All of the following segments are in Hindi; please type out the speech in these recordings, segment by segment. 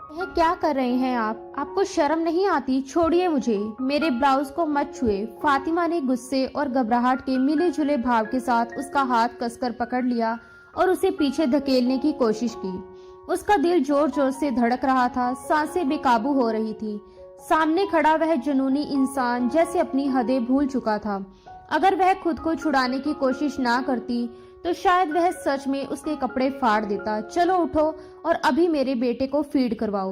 यह क्या कर रहे हैं आप? आपको शर्म नहीं आती? छोड़िए मुझे, मेरे ब्लाउज को मत छुए। फातिमा ने गुस्से और घबराहट के मिले जुले भाव के साथ उसका हाथ कसकर पकड़ लिया और उसे पीछे धकेलने की कोशिश की। उसका दिल जोर जोर से धड़क रहा था, सांसें बेकाबू हो रही थी। सामने खड़ा वह जुनूनी इंसान जैसे अपनी हदें भूल चुका था। अगर वह खुद को छुड़ाने की कोशिश ना करती तो शायद वह सच में उसके कपड़े फाड़ देता। चलो उठो और अभी मेरे बेटे को फीड करवाओ।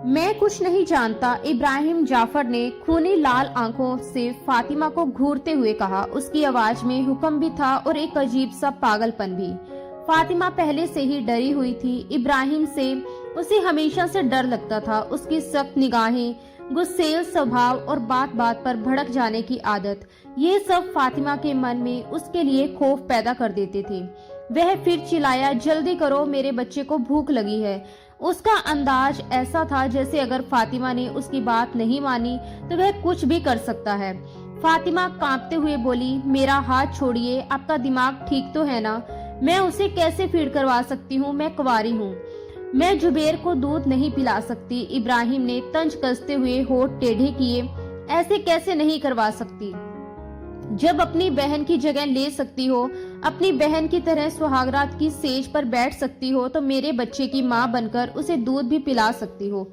मैं कुछ नहीं जानता, इब्राहिम जाफर ने खूनी लाल आंखों से फातिमा को घूरते हुए कहा। उसकी आवाज में हुक्म भी था और एक अजीब सा पागलपन भी। फातिमा पहले से ही डरी हुई थी। इब्राहिम से उसे हमेशा से डर लगता था। उसकी सख्त निगाहें, गुस्सेल स्वभाव और बात बात पर भड़क जाने की आदत, ये सब फातिमा के मन में उसके लिए खौफ पैदा कर देते थे। वह फिर चिल्लाया, जल्दी करो, मेरे बच्चे को भूख लगी है। उसका अंदाज ऐसा था जैसे अगर फातिमा ने उसकी बात नहीं मानी तो वह कुछ भी कर सकता है। फातिमा कांपते हुए बोली, मेरा हाथ छोड़िए, आपका दिमाग ठीक तो है ना? मैं उसे कैसे फीड करवा सकती हूँ? मैं कुंवारी हूँ। मैं जुबेर को दूध नहीं पिला सकती। इब्राहिम ने तंज कसते हुए होठ टेढ़े किए। ऐसे कैसे नहीं करवा सकती? जब अपनी बहन की जगह ले सकती हो, अपनी बहन की तरह सुहागरात की सेज पर बैठ सकती हो, तो मेरे बच्चे की माँ बनकर उसे दूध भी पिला सकती हो।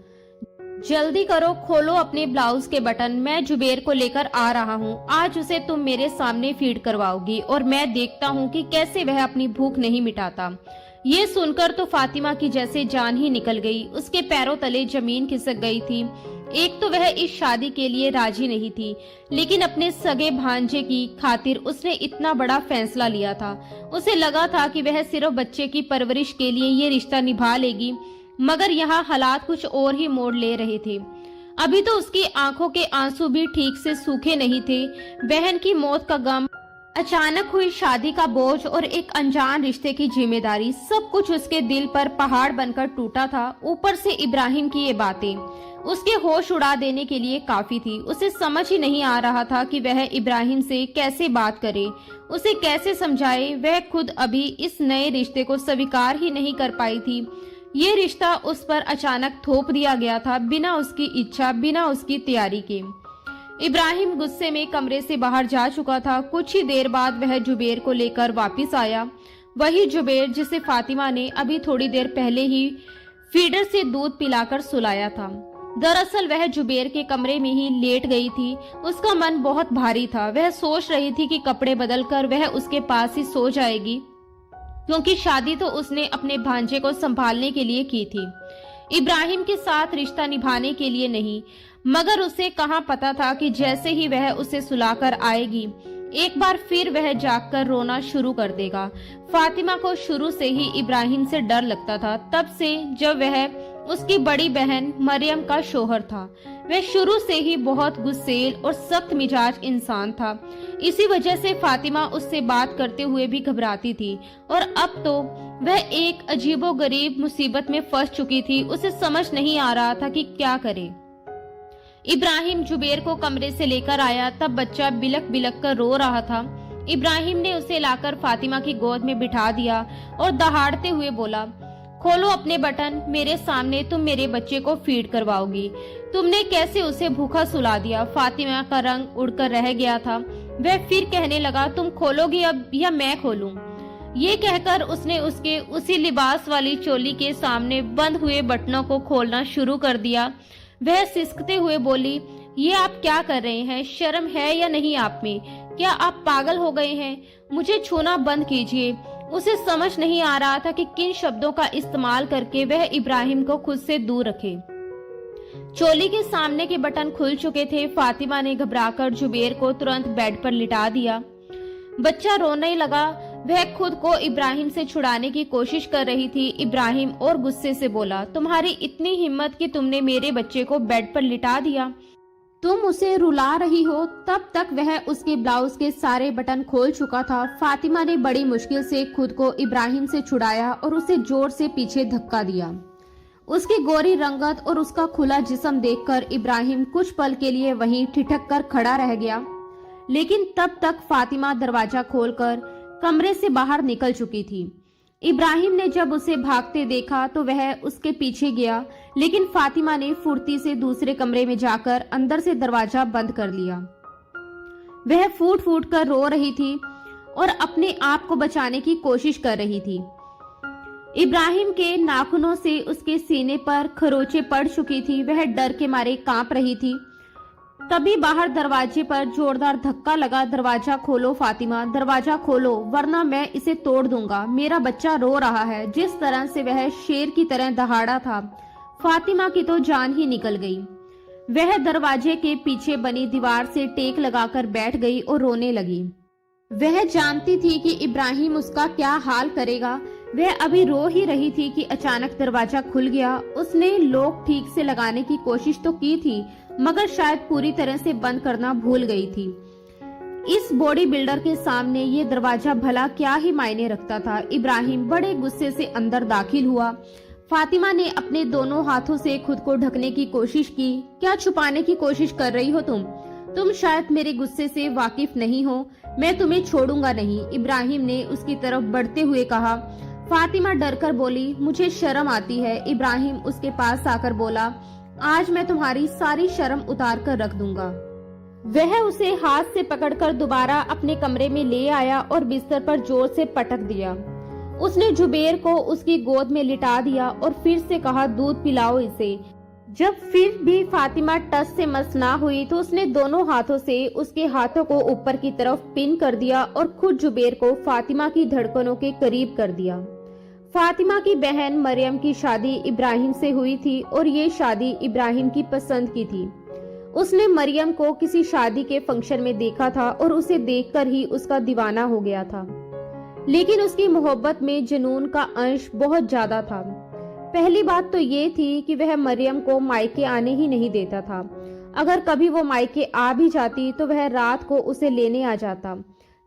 जल्दी करो, खोलो अपने ब्लाउज के बटन। मैं जुबेर को लेकर आ रहा हूँ। आज उसे तुम मेरे सामने फीड करवाओगी और मैं देखता हूँ कि कैसे वह अपनी भूख नहीं मिटाता। ये सुनकर तो फातिमा की जैसे जान ही निकल गई। उसके पैरों तले जमीन खिसक गई थी। एक तो वह इस शादी के लिए राजी नहीं थी, लेकिन अपने सगे भांजे की खातिर उसने इतना बड़ा फैसला लिया था। उसे लगा था कि वह सिर्फ बच्चे की परवरिश के लिए ये रिश्ता निभा लेगी, मगर यहाँ हालात कुछ और ही मोड़ ले रहे थे। अभी तो उसकी आंखों के आंसू भी ठीक से सूखे नहीं थे। बहन की मौत का गम, अचानक हुई शादी का बोझ और एक अनजान रिश्ते की जिम्मेदारी, सब कुछ उसके दिल पर पहाड़ बनकर टूटा था। ऊपर से इब्राहिम की ये बातें उसके होश उड़ा देने के लिए काफी थी। उसे समझ ही नहीं आ रहा था कि वह इब्राहिम से कैसे बात करे, उसे कैसे समझाए। वह खुद अभी इस नए रिश्ते को स्वीकार ही नहीं कर पाई थी। ये रिश्ता उस पर अचानक थोप दिया गया था, बिना उसकी इच्छा, बिना उसकी तैयारी के। इब्राहिम गुस्से में कमरे से बाहर जा चुका था। कुछ ही देर बाद वह जुबेर को लेकर वापस आया। वही जुबेर जिसे फातिमा ने अभी थोड़ी देर पहले ही फीडर से दूध पिलाकर सुलाया था। दरअसल वह जुबेर के कमरे में ही लेट गई थी। उसका मन बहुत भारी था। वह सोच रही थी कि कपड़े बदलकर वह उसके पास ही सो जाएगी, क्योंकि शादी तो उसने अपने भांजे को संभालने के लिए की थी, इब्राहिम के साथ रिश्ता निभाने के लिए नहीं। मगर उसे कहाँ पता था कि जैसे ही वह उसे सुलाकर आएगी, एक बार फिर वह जागकर रोना शुरू कर देगा। फातिमा को शुरू से ही इब्राहिम से डर लगता था, तब से जब वह उसकी बड़ी बहन मरियम का शोहर था। वह शुरू से ही बहुत गुस्सेल और सख्त मिजाज इंसान था। इसी वजह से फातिमा उससे बात करते हुए भी घबराती थी, और अब तो वह एक अजीबोगरीब मुसीबत में फंस चुकी थी। उसे समझ नहीं आ रहा था कि क्या करे। इब्राहिम जुबेर को कमरे से लेकर आया, तब बच्चा बिलक बिलक कर रो रहा था। इब्राहिम ने उसे लाकर फातिमा की गोद में बिठा दिया और दहाड़ते हुए बोला, खोलो अपने बटन, मेरे सामने तुम मेरे बच्चे को फीड करवाओगी। तुमने कैसे उसे भूखा सुला दिया? फातिमा का रंग उड़कर रह गया था। वह फिर कहने लगा, तुम खोलोगी अब या मैं खोलूं? ये कहकर उसने उसके उसी लिबास वाली चोली के सामने बंद हुए बटनों को खोलना शुरू कर दिया। वह सिसकते हुए बोली, ये आप क्या कर रहे हैं? शर्म है या नहीं आप में? क्या आप पागल हो गए हैं? मुझे छूना बंद कीजिए। उसे समझ नहीं आ रहा था कि किन शब्दों का इस्तेमाल करके वह इब्राहिम को खुद से दूर रखे। चोली के सामने के बटन खुल चुके थे। फातिमा ने घबराकर जुबेर को तुरंत बेड पर लिटा दिया। बच्चा रोने लगा। वह खुद को इब्राहिम से छुड़ाने की कोशिश कर रही थी। इब्राहिम और गुस्से से बोला, तुम्हारी इतनी हिम्मत कि तुमने मेरे बच्चे को बेड पर लिटा दिया? तुम उसे रुला रही हो। तब तक वह उसके ब्लाउज के सारे बटन खोल चुका था। फातिमा ने बड़ी मुश्किल से खुद को इब्राहिम से छुड़ाया और उसे जोर से पीछे धक्का दिया। उसकी गोरी रंगत और उसका खुला जिस्म देखकर इब्राहिम कुछ पल के लिए वहीं ठिठक कर खड़ा रह गया, लेकिन तब तक फातिमा दरवाजा खोलकर कमरे से बाहर निकल चुकी थी। इब्राहिम ने जब उसे भागते देखा तो वह उसके पीछे गया, लेकिन फातिमा ने फुर्ती से दूसरे कमरे में जाकर अंदर से दरवाजा बंद कर लिया। वह फूट फूट कर रो रही थी और अपने आप को बचाने की कोशिश कर रही थी। इब्राहिम के नाखूनों से उसके सीने पर खरोंचें पड़ चुकी थी। वह डर के मारे कांप रही थी। तभी बाहर दरवाजे पर जोरदार धक्का लगा। दरवाजा खोलो फातिमा, दरवाजा खोलो, वरना मैं इसे तोड़ दूंगा। मेरा बच्चा रो रहा है। जिस तरह से वह शेर की तरह दहाड़ा था, फातिमा की तो जान ही निकल गई। वह दरवाजे के पीछे बनी दीवार से टेक लगाकर बैठ गई और रोने लगी। वह जानती थी कि इब्राहिम उसका क्या हाल करेगा। वह अभी रो ही रही थी कि अचानक दरवाजा खुल गया। उसने लॉक ठीक से लगाने की कोशिश तो की थी, मगर शायद पूरी तरह से बंद करना भूल गई थी। इस बॉडी बिल्डर के सामने ये दरवाजा भला क्या ही मायने रखता था। इब्राहिम बड़े गुस्से से अंदर दाखिल हुआ। फातिमा ने अपने दोनों हाथों से खुद को ढकने की कोशिश की। क्या छुपाने की कोशिश कर रही हो तुम शायद मेरे गुस्से से वाकिफ नहीं हो। मैं तुम्हें छोड़ूंगा नहीं, इब्राहिम ने उसकी तरफ बढ़ते हुए कहा। फातिमा डरकर बोली, मुझे शर्म आती है। इब्राहिम उसके पास आकर बोला, आज मैं तुम्हारी सारी शर्म उतार कर रख दूंगा। वह उसे हाथ से पकड़कर दोबारा अपने कमरे में ले आया और बिस्तर पर जोर से पटक दिया। उसने जुबेर को उसकी गोद में लिटा दिया और फिर से कहा, दूध पिलाओ इसे। जब फिर भी फातिमा टस से मस ना हुई तो उसने दोनों हाथों से उसके हाथों को ऊपर की तरफ पिन कर दिया और खुद जुबेर को फातिमा की धड़कनों के करीब कर दिया। फातिमा की बहन मरियम की शादी इब्राहिम से हुई थी और ये शादी इब्राहिम की पसंद की थी। उसने मरियम को किसी शादी के फंक्शन में देखा था और उसे देखकर ही उसका दीवाना हो गया था, लेकिन उसकी मोहब्बत में जुनून का अंश बहुत ज्यादा था। पहली बात तो ये थी कि वह मरियम को मायके आने ही नहीं देता था। अगर कभी वो मायके आ भी जाती तो वह रात को उसे लेने आ जाता,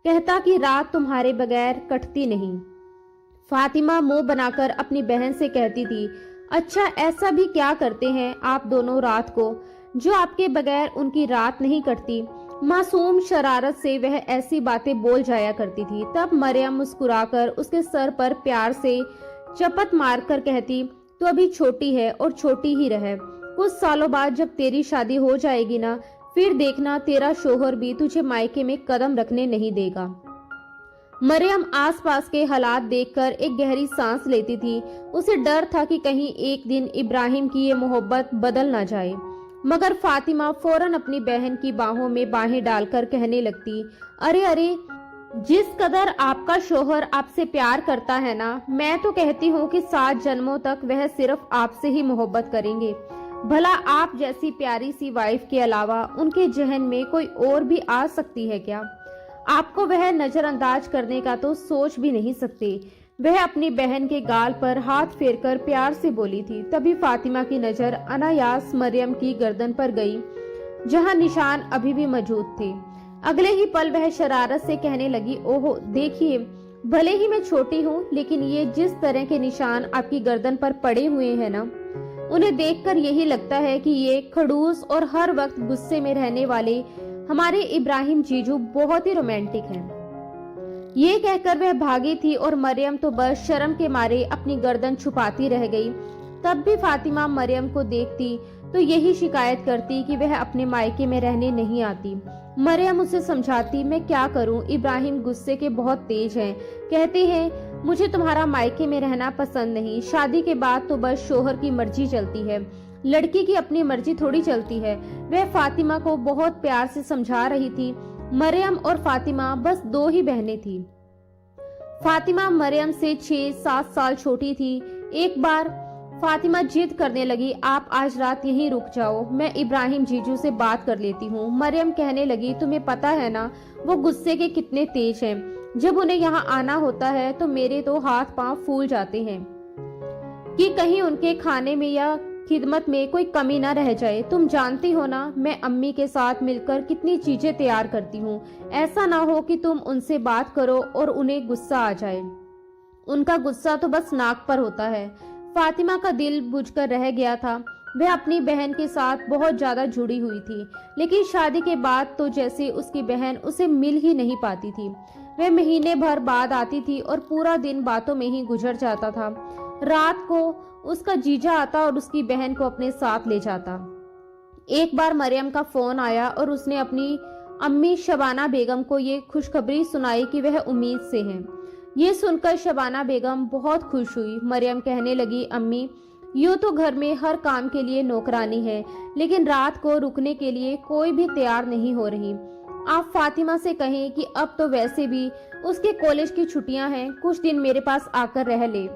कहता कि रात तुम्हारे बगैर कटती नहीं। फातिमा मुंह बनाकर अपनी बहन से कहती थी, अच्छा ऐसा भी क्या करते हैं आप दोनों रात को जो आपके बगैर उनकी रात नहीं कटती। मासूम शरारत से वह ऐसी बातें बोल जाया करती थी। तब मरियम मुस्कुराकर उसके सर पर प्यार से चपत मारकर कहती, तू अभी छोटी है और छोटी ही रहे। कुछ सालों बाद जब तेरी शादी हो जाएगी ना, फिर देखना तेरा शोहर भी तुझे मायके में कदम रखने नहीं देगा। मरियम आसपास के हालात देखकर एक गहरी सांस लेती थी। उसे डर था कि कहीं एक दिन इब्राहिम की ये मोहब्बत बदल ना जाए। मगर फातिमा फौरन अपनी बहन की बाहों में बाहें डालकर कहने लगती, अरे अरे, जिस कदर आपका शोहर आपसे प्यार करता है ना, मैं तो कहती हूँ कि 7 जन्मों तक वह सिर्फ आपसे ही मोहब्बत करेंगे। भला आप जैसी प्यारी सी वाइफ के अलावा उनके जहन में कोई और भी आ सकती है क्या? आपको वह नजरअंदाज करने का तो सोच भी नहीं सकते। वह अपनी बहन के गाल पर हाथ फेरकर प्यार से बोली थी। तभी फातिमा की नजर अनायास मरियम की गर्दन पर गई, जहां निशान अभी भी मौजूद थे। अगले ही पल वह शरारत से कहने लगी, ओहो देखिए, भले ही मैं छोटी हूँ, लेकिन ये जिस तरह के निशान आपकी गर्दन पर पड़े हुए हैं ना, उन्हें देखकर यही लगता है कि ये खड़ूस और हर वक्त गुस्से में रहने वाले हमारे इब्राहिम जीजू बहुत ही रोमांटिक हैं। ये कहकर वह भागी थी और मरियम तो बस शर्म के मारे अपनी गर्दन छुपाती रह गई। तब भी फातिमा मरियम को देखती तो यही शिकायत करती कि वह अपने मायके में रहने नहीं आती। मरियम उसे समझाती, मैं क्या करूं, इब्राहिम गुस्से के बहुत तेज हैं। कहते हैं मुझे तुम्हारा मायके में रहना पसंद नहीं। शादी के बाद तो बस शोहर की मर्जी चलती है, लड़की की अपनी मर्जी थोड़ी चलती है। वह फातिमा को बहुत प्यार से समझा रही थी। मरियम और फातिमा बस 2 ही बहनें थी। फातिमा मरियम से 6-7 साल छोटी थी। एक बार फातिमा जिद करने लगी, आप आज रात यहीं रुक जाओ, मैं इब्राहिम जीजू से बात कर लेती हूँ। मरियम कहने लगी, तुम्हें पता है ना वो गुस्से के कितने तेज हैं। जब उन्हें यहाँ आना होता है तो मेरे तो हाथ पांव फूल जाते हैं कि कहीं उनके खाने में या खिदमत में कोई कमी ना रह जाए। तुम जानती हो ना, मैं अम्मी के साथ मिलकर कितनी चीजें तैयार करती हूँ। ऐसा ना हो कि तुम उनसे बात करो और उन्हें गुस्सा आ जाए। उनका गुस्सा तो बस नाक पर होता है। फातिमा का दिल बुझकर रह गया था। वह अपनी बहन के साथ बहुत ज्यादा जुड़ी हुई थी, लेकिन शादी के बाद तो जैसे उसकी बहन उसे मिल ही नहीं पाती थी। वह महीने भर बाद आती थी और पूरा दिन बातों में ही गुजर जाता था। रात को उसका जीजा आता और उसकी बहन को अपने साथ ले जाता। एक बार मरियम का फोन आया और उसने अपनी अम्मी शबाना बेगम को ये खुशखबरी सुनाई कि वह उम्मीद से हैं। ये सुनकर शबाना बेगम बहुत खुश हुई। मरियम कहने लगी, अम्मी, यूं तो घर में हर काम के लिए नौकरानी है, लेकिन रात को रुकने के लिए कोई भी तैयार नहीं हो रही। आप फातिमा से कहें कि अब तो वैसे भी उसके कॉलेज की छुट्टियां हैं, कुछ दिन मेरे पास आकर रह ले।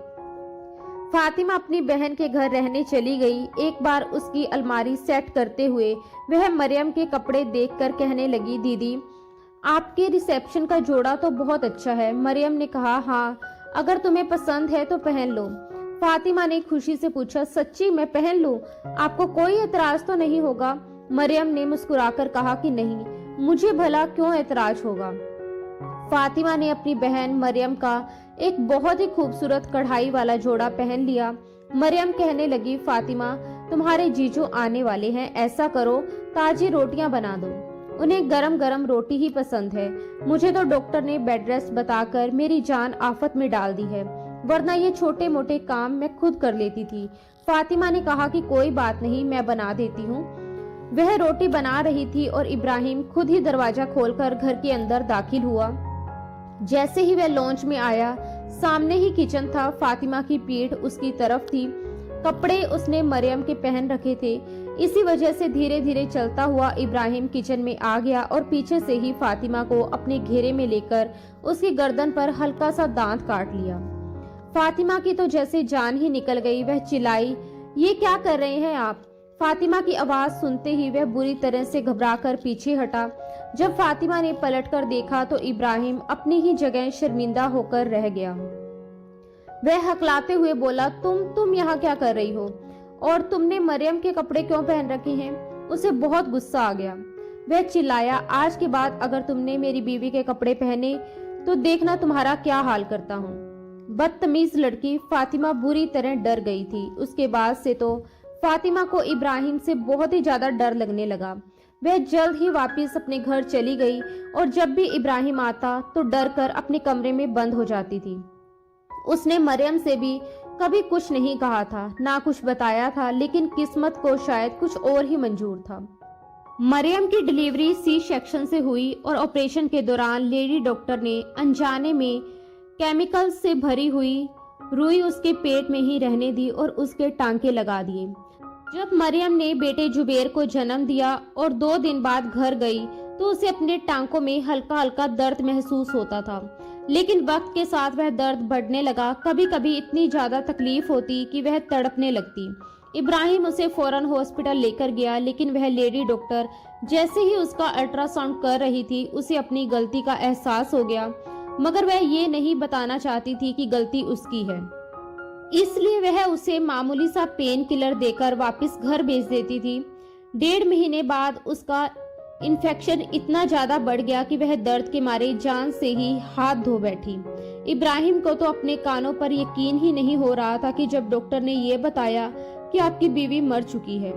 फातिमा अपनी बहन के घर रहने चली गई। एक बार उसकी अलमारी सेट करते हुए वह मरियम के कपड़े देखकर कहने लगी, दीदी, आपके रिसेप्शन का जोड़ा तो बहुत अच्छा है। मरियम ने कहा, हाँ, अगर तुम्हें पसंद है तो पहन लो। फातिमा ने खुशी से पूछा, सच्ची मैं पहन लूं? आपको कोई एतराज तो नहीं होगा? मरियम ने मुस्कुराकर कहा कि नहीं, मुझे भला क्यों एतराज होगा। फातिमा ने अपनी बहन मरियम का एक बहुत ही खूबसूरत कढ़ाई वाला जोड़ा पहन लिया। मरियम कहने लगी, फातिमा, तुम्हारे जीजू आने वाले हैं, ऐसा करो ताजी रोटियां बना दो। उन्हें गरम गरम रोटी ही पसंद है। मुझे तो डॉक्टर ने बेड रेस्ट बताकर मेरी जान आफत में डाल दी है, वरना ये छोटे मोटे काम मैं खुद कर लेती थी। फातिमा ने कहा कि कोई बात नहीं, मैं बना देती हूँ। वह रोटी बना रही थी और इब्राहिम खुद ही दरवाजा खोलकर घर के अंदर दाखिल हुआ। जैसे ही वह लॉन्च में आया, सामने ही किचन था। फातिमा की पीठ उसकी तरफ थी। कपड़े उसने मरियम के पहन रखे थे। इसी वजह से धीरे धीरे चलता हुआ इब्राहिम किचन में आ गया और पीछे से ही फातिमा को अपने घेरे में लेकर उसकी गर्दन पर हल्का सा दांत काट लिया। फातिमा की तो जैसे जान ही निकल गई। वह चिल्लाई, ये क्या कर रहे हैं आप? फातिमा की आवाज सुनते ही वह बुरी तरह से घबराकर पीछे हटा। जब फातिमा ने पलटकर देखा तो इब्राहिम अपनी ही जगह शर्मिंदा होकर रह गया। वह हकलाते हुए बोला, तुम यहाँ क्या कर रही हो? और तुमने मरियम के कपड़े क्यों पहन रखे हैं? उसे बहुत गुस्सा आ गया। वह चिल्लाया, आज के बाद अगर तुमने मेरी बीवी के कपड़े पहने तो देखना तुम्हारा क्या हाल करता हूँ। बदतमीज लड़की। फातिमा बुरी तरह डर गई थी। उसके बाद से तो फातिमा को इब्राहिम से बहुत ही ज्यादा डर लगने लगा। वह जल्द ही वापस अपने घर चली गई और जब भी इब्राहिम आता तो डर कर अपने कमरे में बंद हो जाती थी। उसने मरियम से भी कभी कुछ नहीं कहा था, ना कुछ बताया था, लेकिन किस्मत को शायद कुछ और ही मंजूर था। मरियम की डिलीवरी सी सेक्शन से हुई और ऑपरेशन के दौरान लेडी डॉक्टर ने अनजाने में केमिकल से भरी हुई रुई उसके पेट में ही रहने दी और उसके टांके लगा दिए। जब मरियम ने बेटे जुबेर को जन्म दिया और 2 दिन बाद घर गई तो उसे अपने टांकों में हल्का हल्का दर्द महसूस होता था, लेकिन वक्त के साथ वह दर्द बढ़ने लगा। कभी कभी इतनी ज्यादा तकलीफ होती कि वह तड़पने लगती। इब्राहिम उसे फौरन हॉस्पिटल लेकर गया, लेकिन वह लेडी डॉक्टर जैसे ही उसका अल्ट्रासाउंड कर रही थी उसे अपनी गलती का एहसास हो गया, मगर वह ये नहीं बताना चाहती थी कि गलती उसकी है। इसलिए वह उसे मामूली सा पेन किलर देकर वापस घर भेज देती थी। 1.5 महीने बाद उसका इन्फेक्शन इतना ज्यादा बढ़ गया कि वह दर्द के मारे जान से ही हाथ धो बैठी। इब्राहिम को तो अपने कानों पर यकीन ही नहीं हो रहा था कि जब डॉक्टर ने यह बताया कि आपकी बीवी मर चुकी है।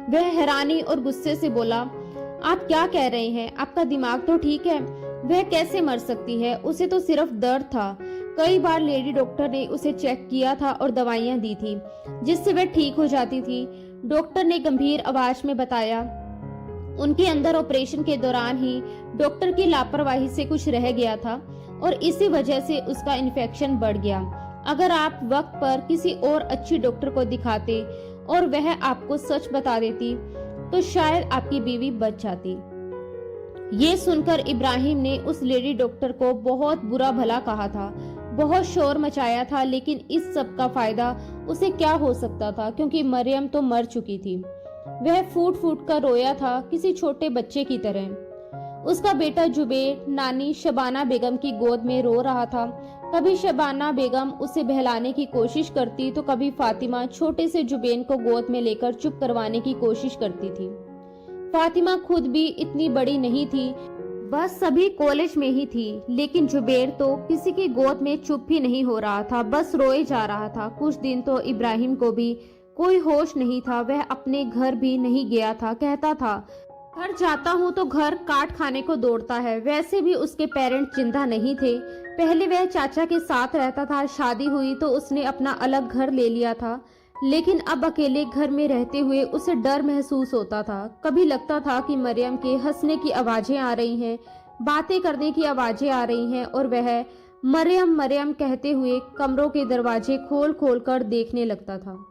वह हैरानी और गुस्से से बोला, आप क्या कह रहे हैं? आपका दिमाग तो ठीक है? वह कैसे मर सकती है? उसे तो सिर्फ दर्द था। कई बार लेडी डॉक्टर ने उसे चेक किया था और दवाइयां दी थी जिससे वह ठीक हो जाती थी। डॉक्टर ने गंभीर आवाज में बताया, उनके अंदर ऑपरेशन के दौरान ही डॉक्टर की लापरवाही से कुछ रह गया था और इसी वजह से उसका इन्फेक्शन बढ़ गया। अगर आप वक्त पर किसी और अच्छी डॉक्टर को दिखाते और वह आपको सच बता देती तो शायद आपकी बीवी बच जाती। ये सुनकर इब्राहिम ने उस लेडी डॉक्टर को बहुत बुरा भला कहा था, बहुत शोर मचाया था, लेकिन इस सब का फायदा उसे क्या हो सकता था, क्योंकि मरियम तो मर चुकी थी। वह फूट फूट कर रोया था किसी छोटे बच्चे की तरह। उसका बेटा जुबेर नानी शबाना बेगम की गोद में रो रहा था। कभी शबाना बेगम उसे बहलाने की कोशिश करती तो कभी फातिमा छोटे से जुबेन को गोद में लेकर चुप करवाने की कोशिश करती थी। फातिमा खुद भी इतनी बड़ी नहीं थी, बस सभी कॉलेज में ही थी, लेकिन जुबेर तो किसी की गोद में चुप ही नहीं हो रहा था, बस रोए जा रहा था। कुछ दिन तो इब्राहिम को भी कोई होश नहीं था, वह अपने घर भी नहीं गया था। कहता था, घर जाता हूँ तो घर काट खाने को दौड़ता है। वैसे भी उसके पेरेंट्स जिंदा नहीं थे। पहले वह चाचा के साथ रहता था, शादी हुई तो उसने अपना अलग घर ले लिया था, लेकिन अब अकेले घर में रहते हुए उसे डर महसूस होता था। कभी लगता था कि मरियम के हंसने की आवाजें आ रही हैं, बातें करने की आवाजें आ रही हैं और वह मरियम मरियम कहते हुए कमरों के दरवाजे खोल खोल कर देखने लगता था।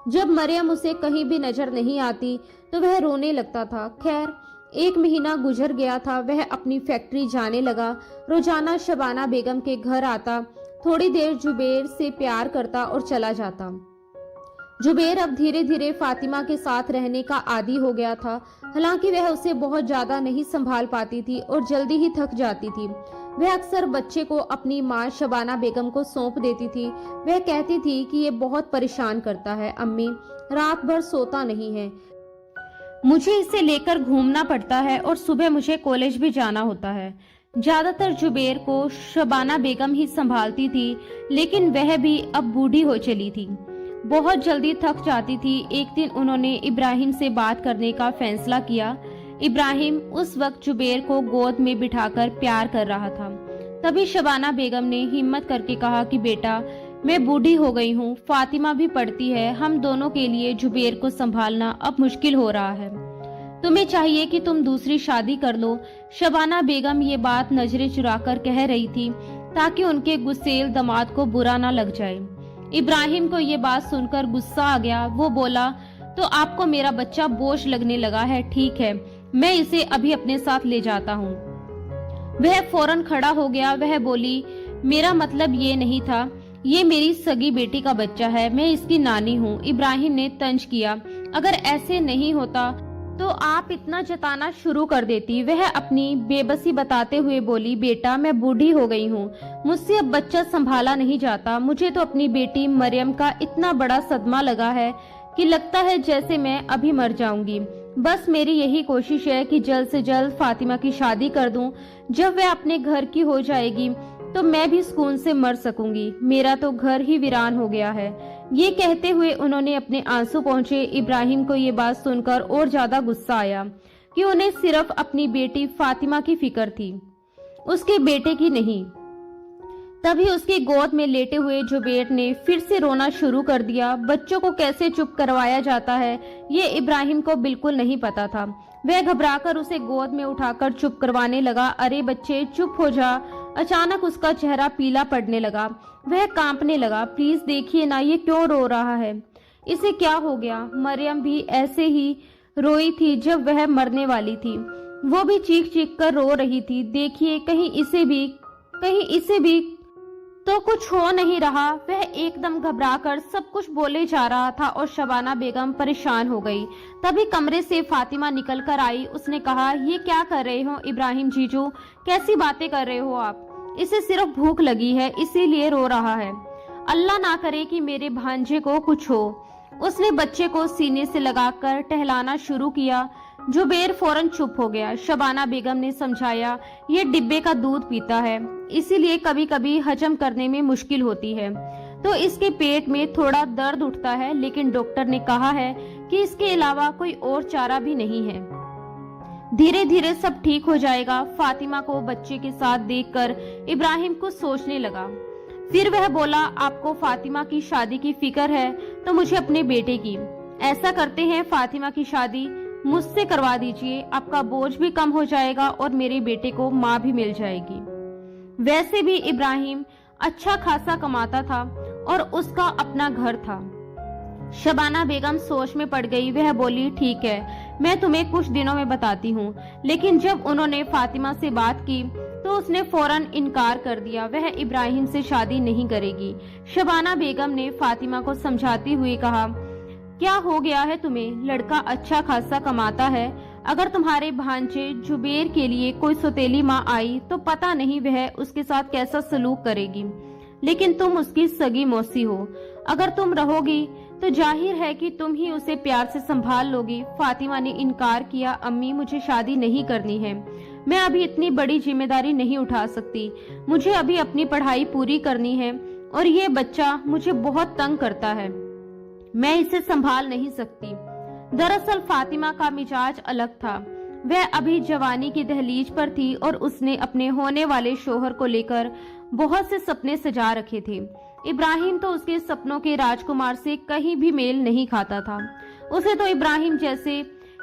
जब मरियम उसे कहीं भी नजर नहीं आती तो वह रोने लगता था। खैर, 1 महीना गुजर गया था। वह अपनी फैक्ट्री जाने लगा, रोजाना शबाना बेगम के घर आता, थोड़ी देर जुबेर से प्यार करता और चला जाता। जुबेर अब धीरे धीरे फातिमा के साथ रहने का आदी हो गया था। हालांकि वह उसे बहुत ज्यादा नहीं संभाल पाती थी और जल्दी ही थक जाती थी। वह अक्सर बच्चे को अपनी माँ शबाना बेगम को सौंप देती थी। वह कहती थी कि ये बहुत परेशान करता है अम्मी, रात भर सोता नहीं है, मुझे इसे लेकर घूमना पड़ता है और सुबह मुझे कॉलेज भी जाना होता है। ज्यादातर जुबेर को शबाना बेगम ही संभालती थी, लेकिन वह भी अब बूढ़ी हो चली थी, बहुत जल्दी थक जाती थी। एक दिन उन्होंने इब्राहिम से बात करने का फैसला किया। इब्राहिम उस वक्त जुबेर को गोद में बिठाकर प्यार कर रहा था। तभी शबाना बेगम ने हिम्मत करके कहा कि बेटा, मैं बूढ़ी हो गई हूँ, फातिमा भी पढ़ती है, हम दोनों के लिए जुबेर को संभालना अब मुश्किल हो रहा है, तुम्हें चाहिए कि तुम दूसरी शादी कर लो। शबाना बेगम ये बात नजरें चुराकर कह रही थी ताकि उनके गुस्सेल दामाद को बुरा ना लग जाए। इब्राहिम को ये बात सुनकर गुस्सा आ गया। वो बोला, तो आपको मेरा बच्चा बोझ लगने लगा है, ठीक है, मैं इसे अभी अपने साथ ले जाता हूँ। वह फौरन खड़ा हो गया। वह बोली, मेरा मतलब ये नहीं था, ये मेरी सगी बेटी का बच्चा है, मैं इसकी नानी हूँ। इब्राहिम ने तंज किया, अगर ऐसे नहीं होता तो आप इतना जताना शुरू कर देती। वह अपनी बेबसी बताते हुए बोली, बेटा, मैं बूढ़ी हो गई हूँ, मुझसे अब बच्चा संभाला नहीं जाता। मुझे तो अपनी बेटी मरियम का इतना बड़ा सदमा लगा है कि लगता है जैसे मैं अभी मर जाऊंगी। बस मेरी यही कोशिश है कि जल्द से जल्द फातिमा की शादी कर दूं। जब वह अपने घर की हो जाएगी तो मैं भी सुकून से मर सकूंगी। मेरा तो घर ही वीरान हो गया है। ये कहते हुए उन्होंने अपने आंसू पोंछे। इब्राहिम को ये बात सुनकर और ज्यादा गुस्सा आया कि उन्हें सिर्फ अपनी बेटी फातिमा की फिक्र थी, उसके बेटे की नहीं। तभी उसकी गोद में लेटे हुए जुबेर ने फिर से रोना शुरू कर दिया। बच्चों को कैसे चुप करवाया जाता है ये इब्राहिम को बिल्कुल नहीं पता था। वह घबराकर उसे गोद में उठाकर चुप करवाने लगा। अरे बच्चे, चुप हो जा। अचानक उसका चेहरा पीला पड़ने लगा, वह कांपने लगा। प्लीज देखिए ना, ये क्यों रो रहा है, इसे क्या हो गया। मरियम भी ऐसे ही रोई थी जब वह मरने वाली थी, वो भी चीख चीख कर रो रही थी। देखिए, कहीं इसे भी तो कुछ हो नहीं रहा। वह एकदम घबराकर सब कुछ बोले जा रहा था और शबाना बेगम परेशान हो गई। तभी कमरे से फातिमा निकल कर आई। उसने कहा, ये क्या कर रहे हो इब्राहिम जीजू, कैसी बातें कर रहे हो आप, इसे सिर्फ भूख लगी है इसीलिए रो रहा है, अल्लाह ना करे कि मेरे भांजे को कुछ हो। उसने बच्चे को सीने से लगाकर टहलाना शुरू किया। जुबेर फौरन चुप हो गया। शबाना बेगम ने समझाया, ये डिब्बे का दूध पीता है, इसीलिए कभी कभी हजम करने में मुश्किल होती है, तो इसके पेट में थोड़ा दर्द उठता है, लेकिन डॉक्टर ने कहा है कि इसके अलावा कोई और चारा भी नहीं है, धीरे धीरे सब ठीक हो जाएगा। फातिमा को बच्चे के साथ देखकर इब्राहिम कुछ सोचने लगा। फिर वह बोला, आपको फातिमा की शादी की फिक्र है तो मुझे अपने बेटे की। ऐसा करते हैं, फातिमा की शादी मुझसे करवा दीजिए, आपका बोझ भी कम हो जाएगा और मेरे बेटे को माँ भी मिल जाएगी। वैसे भी इब्राहिम अच्छा खासा कमाता था और उसका अपना घर था। शबाना बेगम सोच में पड़ गई। वह बोली, ठीक है, मैं तुम्हें कुछ दिनों में बताती हूँ। लेकिन जब उन्होंने फातिमा से बात की तो उसने फौरन इनकार कर दिया, वह इब्राहिम से शादी नहीं करेगी। शबाना बेगम ने फातिमा को समझाती हुई कहा, क्या हो गया है तुम्हें, लड़का अच्छा खासा कमाता है, अगर तुम्हारे भांजे जुबेर के लिए कोई सौतेली माँ आई तो पता नहीं वह उसके साथ कैसा सलूक करेगी, लेकिन तुम उसकी सगी मौसी हो, अगर तुम रहोगी तो जाहिर है कि तुम ही उसे प्यार से संभाल लोगी। फातिमा ने इनकार किया, अम्मी मुझे शादी नहीं करनी है, मैं अभी इतनी बड़ी जिम्मेदारी नहीं उठा सकती, मुझे अभी अपनी पढ़ाई पूरी करनी है और ये बच्चा मुझे बहुत तंग करता है, मैं इसे संभाल नहीं सकती। दरअसल फातिमा का मिजाज अलग था, वह अभी जवानी की दहलीज पर थी और उसने अपने होने वाले शोहर को लेकर बहुत से सपने सजा रखे थे। इब्राहिम तो उसके सपनों के राजकुमार से कहीं भी मेल नहीं खाता था। उसे तो इब्राहिम जैसे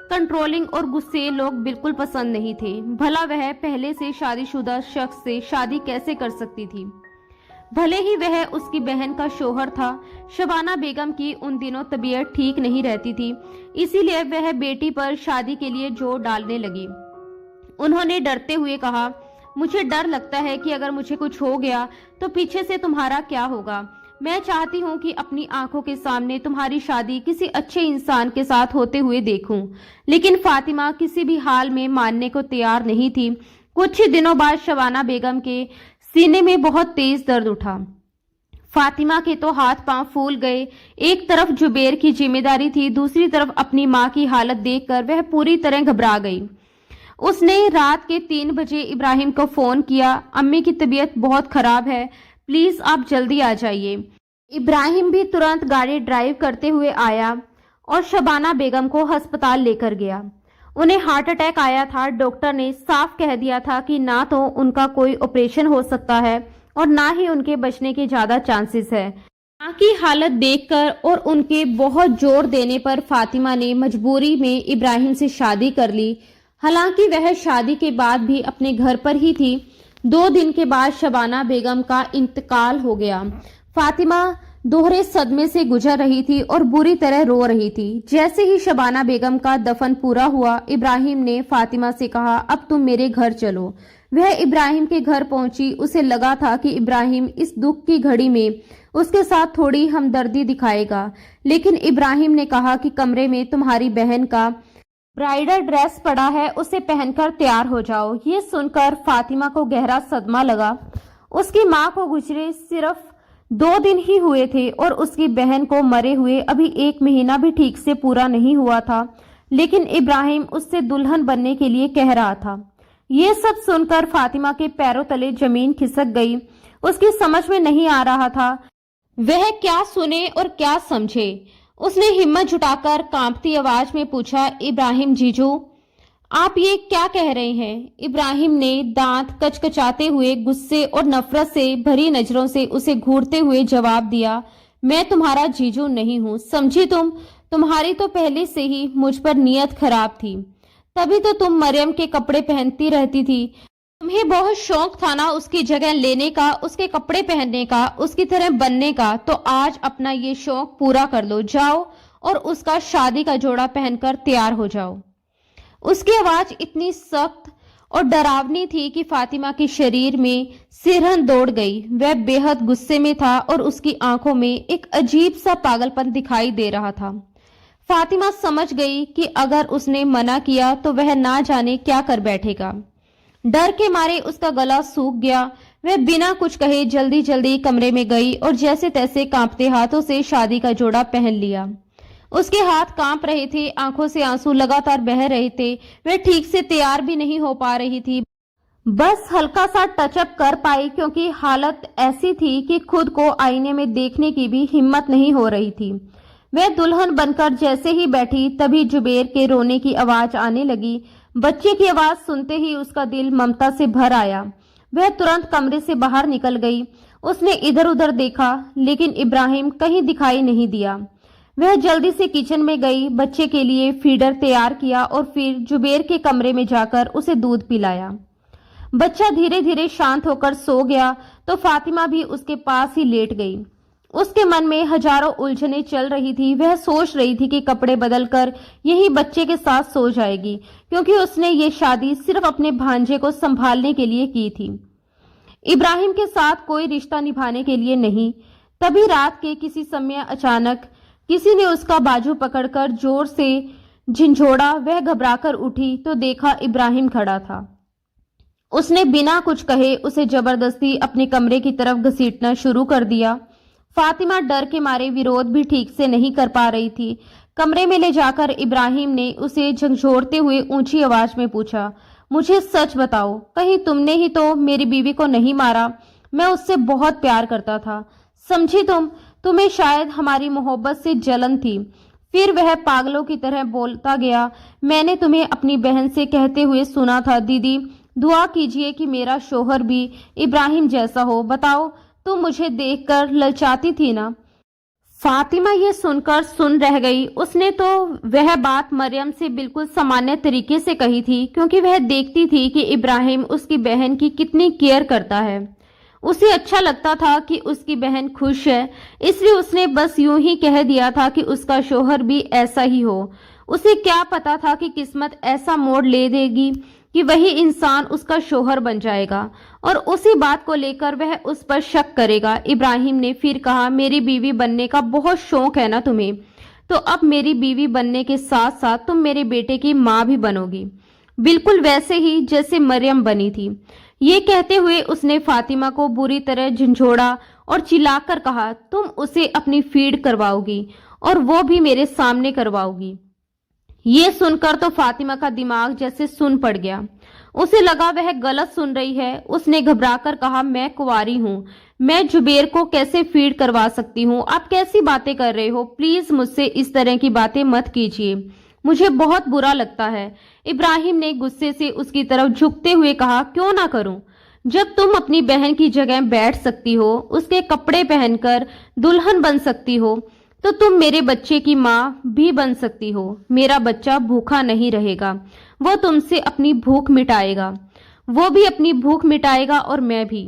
कंट्रोलिंग और गुस्से लोग बिल्कुल पसंद नहीं थे। भला वह पहले से शादीशुदा शख्स से शादी कैसे कर सकती थी? भले ही वह उसकी बहन का शोहर था। शबाना बेगम की उन दिनों तबीयत ठीक नहीं रहती थी, इसीलिए वह बेटी पर शादी के लिए जोर डालने लगी। उन्होंने डरते हुए कहा, मुझे डर लगता है कि अगर मुझे कुछ हो गया तो पीछे से तुम्हारा क्या होगा। मैं चाहती हूँ कि अपनी आंखों के सामने तुम्हारी शादी किसी अच्छे इंसान के साथ होते हुए देखूं। लेकिन फातिमा किसी भी हाल में मानने को तैयार नहीं थी। कुछ ही दिनों बाद शबाना बेगम के सीने में बहुत तेज दर्द उठा। फातिमा के तो हाथ पांव फूल गए। एक तरफ जुबेर की जिम्मेदारी थी, दूसरी तरफ अपनी मां की हालत देखकर वह पूरी तरह घबरा गई। उसने रात के 3 बजे इब्राहिम को फोन किया, अम्मी की तबीयत बहुत खराब है, प्लीज आप जल्दी आ जाइए। इब्राहिम भी तुरंत गाड़ी ड्राइव करते हुए आया और शबाना बेगम को अस्पताल लेकर गया। उन्हें हार्ट अटैक आया था। डॉक्टर ने साफ कह दिया था कि ना तो उनका कोई ऑपरेशन हो सकता है और ना ही उनके बचने के ज्यादा चांसेस है। मां की हालत देखकर और उनके बहुत जोर देने पर फातिमा ने मजबूरी में इब्राहिम से शादी कर ली। हालांकि वह शादी के बाद भी अपने घर पर ही थी। 2 दिन के बाद शबाना बेगम का इंतकाल हो गया। फातिमा दोहरे सदमे से गुजर रही थी और बुरी तरह रो रही थी। जैसे ही शबाना बेगम का दफन पूरा हुआ, इब्राहिम ने फातिमा से कहा, अब तुम मेरे घर चलो। वह इब्राहिम के घर पहुंची। उसे लगा था कि इब्राहिम इस दुख की घड़ी में उसके साथ थोड़ी हमदर्दी दिखाएगा, लेकिन इब्राहिम ने कहा कि कमरे में तुम्हारी बहन का ब्राइडल ड्रेस पड़ा है, उसे पहनकर तैयार हो जाओ। ये सुनकर फातिमा को गहरा सदमा लगा। उसकी मां को गुजरे सिर्फ 2 दिन ही हुए थे और उसकी बहन को मरे हुए अभी 1 महीना भी ठीक से पूरा नहीं हुआ था, लेकिन इब्राहिम उससे दुल्हन बनने के लिए कह रहा था। ये सब सुनकर फातिमा के पैरों तले जमीन खिसक गई। उसकी समझ में नहीं आ रहा था वह क्या सुने और क्या समझे। उसने हिम्मत जुटाकर कांपती आवाज में पूछा, इब्राहिम जीजू, आप ये क्या कह रहे हैं? इब्राहिम ने दांत कचकचाते हुए गुस्से और नफरत से भरी नजरों से उसे घूरते हुए जवाब दिया, मैं तुम्हारा जीजू नहीं हूं, समझी तुम? तुम्हारी तो पहले से ही मुझ पर नियत खराब थी, तभी तो तुम मरियम के कपड़े पहनती रहती थी। तुम्हें बहुत शौक था ना उसकी जगह लेने का, उसके कपड़े पहनने का, उसकी तरह बनने का, तो आज अपना ये शौक पूरा कर लो। जाओ और उसका शादी का जोड़ा पहनकर तैयार हो जाओ। उसकी आवाज इतनी सख्त और डरावनी थी कि फातिमा के शरीर में सिरहन दौड़ गई। वह बेहद गुस्से में था और उसकी आंखों में एक अजीब सा पागलपन दिखाई दे रहा था। फातिमा समझ गई कि अगर उसने मना किया तो वह ना जाने क्या कर बैठेगा। डर के मारे उसका गला सूख गया। वह बिना कुछ कहे जल्दी जल्दी कमरे में गई और जैसे तैसे कांपते हाथों से शादी का जोड़ा पहन लिया। उसके हाथ कांप रहे थे, आंखों से आंसू लगातार बह रहे थे। वह ठीक से तैयार भी नहीं हो पा रही थी, बस हल्का सा टचअप कर पाई, क्योंकि हालत ऐसी थी कि खुद को आईने में देखने की भी हिम्मत नहीं हो रही थी। वह दुल्हन बनकर जैसे ही बैठी तभी जुबेर के रोने की आवाज आने लगी। बच्चे की आवाज सुनते ही उसका दिल ममता से भर आया। वह तुरंत कमरे से बाहर निकल गई। उसने इधर उधर देखा, लेकिन इब्राहिम कहीं दिखाई नहीं दिया। वह जल्दी से किचन में गई, बच्चे के लिए फीडर तैयार किया और फिर जुबेर के कमरे में जाकर उसे दूध पिलाया। बच्चा धीरे धीरे शांत होकर सो गया तो फातिमा भी उसके पास ही लेट गई। उसके मन में हजारों उलझनें चल रही थी। वह सोच रही थी कि कपड़े बदलकर यही बच्चे के साथ सो जाएगी, क्योंकि उसने ये शादी सिर्फ अपने भांजे को संभालने के लिए की थी, इब्राहिम के साथ कोई रिश्ता निभाने के लिए नहीं। तभी रात के किसी समय अचानक किसी ने उसका बाजू पकड़कर जोर से झिंझोड़ा। वह घबराकर उठी तो देखा इब्राहिम खड़ा था। उसने बिना कुछ कहे उसे जबरदस्ती अपने कमरे की तरफ घसीटना शुरू कर दिया। फातिमा डर के मारे विरोध भी ठीक से नहीं कर पा रही थी। कमरे में ले जाकर इब्राहिम ने उसे झंझोड़ते हुए ऊंची आवाज में पूछा, मुझे सच बताओ, कहीं तुमने ही तो मेरी बीवी को नहीं मारा? मैं उससे बहुत प्यार करता था, समझी तुम? तुम्हें शायद हमारी मोहब्बत से जलन थी। फिर वह पागलों की तरह बोलता गया, मैंने तुम्हें अपनी बहन से कहते हुए सुना था दीदी, दुआ कीजिए कि मेरा शोहर भी इब्राहिम जैसा हो। बताओ, तुम मुझे देखकर ललचाती थी ना। फातिमा ये सुनकर सुन रह गई। उसने तो वह बात मरियम से बिल्कुल सामान्य तरीके से कही थी, क्योंकि वह देखती थी कि इब्राहिम उसकी बहन की कितनी केयर करता है। उसे अच्छा लगता था कि उसकी बहन खुश है, इसलिए उसने बस यूं ही कह दिया था कि उसका शोहर भी ऐसा ही हो। उसे क्या पता था कि किस्मत ऐसा मोड़ ले देगी कि वही इंसान उसका शोहर बन जाएगा और उसी बात को लेकर वह उस पर शक करेगा। इब्राहिम ने फिर कहा, मेरी बीवी बनने का बहुत शौक है ना तुम्हें, तो अब मेरी बीवी बनने के साथ साथ तुम मेरे बेटे की माँ भी बनोगी, बिल्कुल वैसे ही जैसे मरियम बनी थी। ये कहते हुए उसने फातिमा को बुरी तरह झंझोड़ा और चिल्लाकर कहा, तुम उसे अपनी फीड करवाओगी और वो भी मेरे सामने करवाओगी। ये सुनकर तो फातिमा का दिमाग जैसे सुन पड़ गया। उसे लगा वह गलत सुन रही है। उसने घबराकर कहा, मैं कुंवारी हूँ, मैं जुबेर को कैसे फीड करवा सकती हूँ? आप कैसी बातें कर रहे हो? प्लीज मुझसे इस तरह की बातें मत कीजिए, मुझे बहुत बुरा लगता है। इब्राहिम ने गुस्से से उसकी तरफ झुकते हुए कहा, क्यों ना करूं? जब तुम अपनी बहन की जगह बैठ सकती हो, उसके कपड़े पहनकर दुल्हन बन सकती हो, तो तुम मेरे बच्चे की माँ भी बन सकती हो। मेरा बच्चा भूखा नहीं रहेगा, वो तुमसे अपनी भूख मिटाएगा, वो भी अपनी भूख मिटाएगा और मैं भी।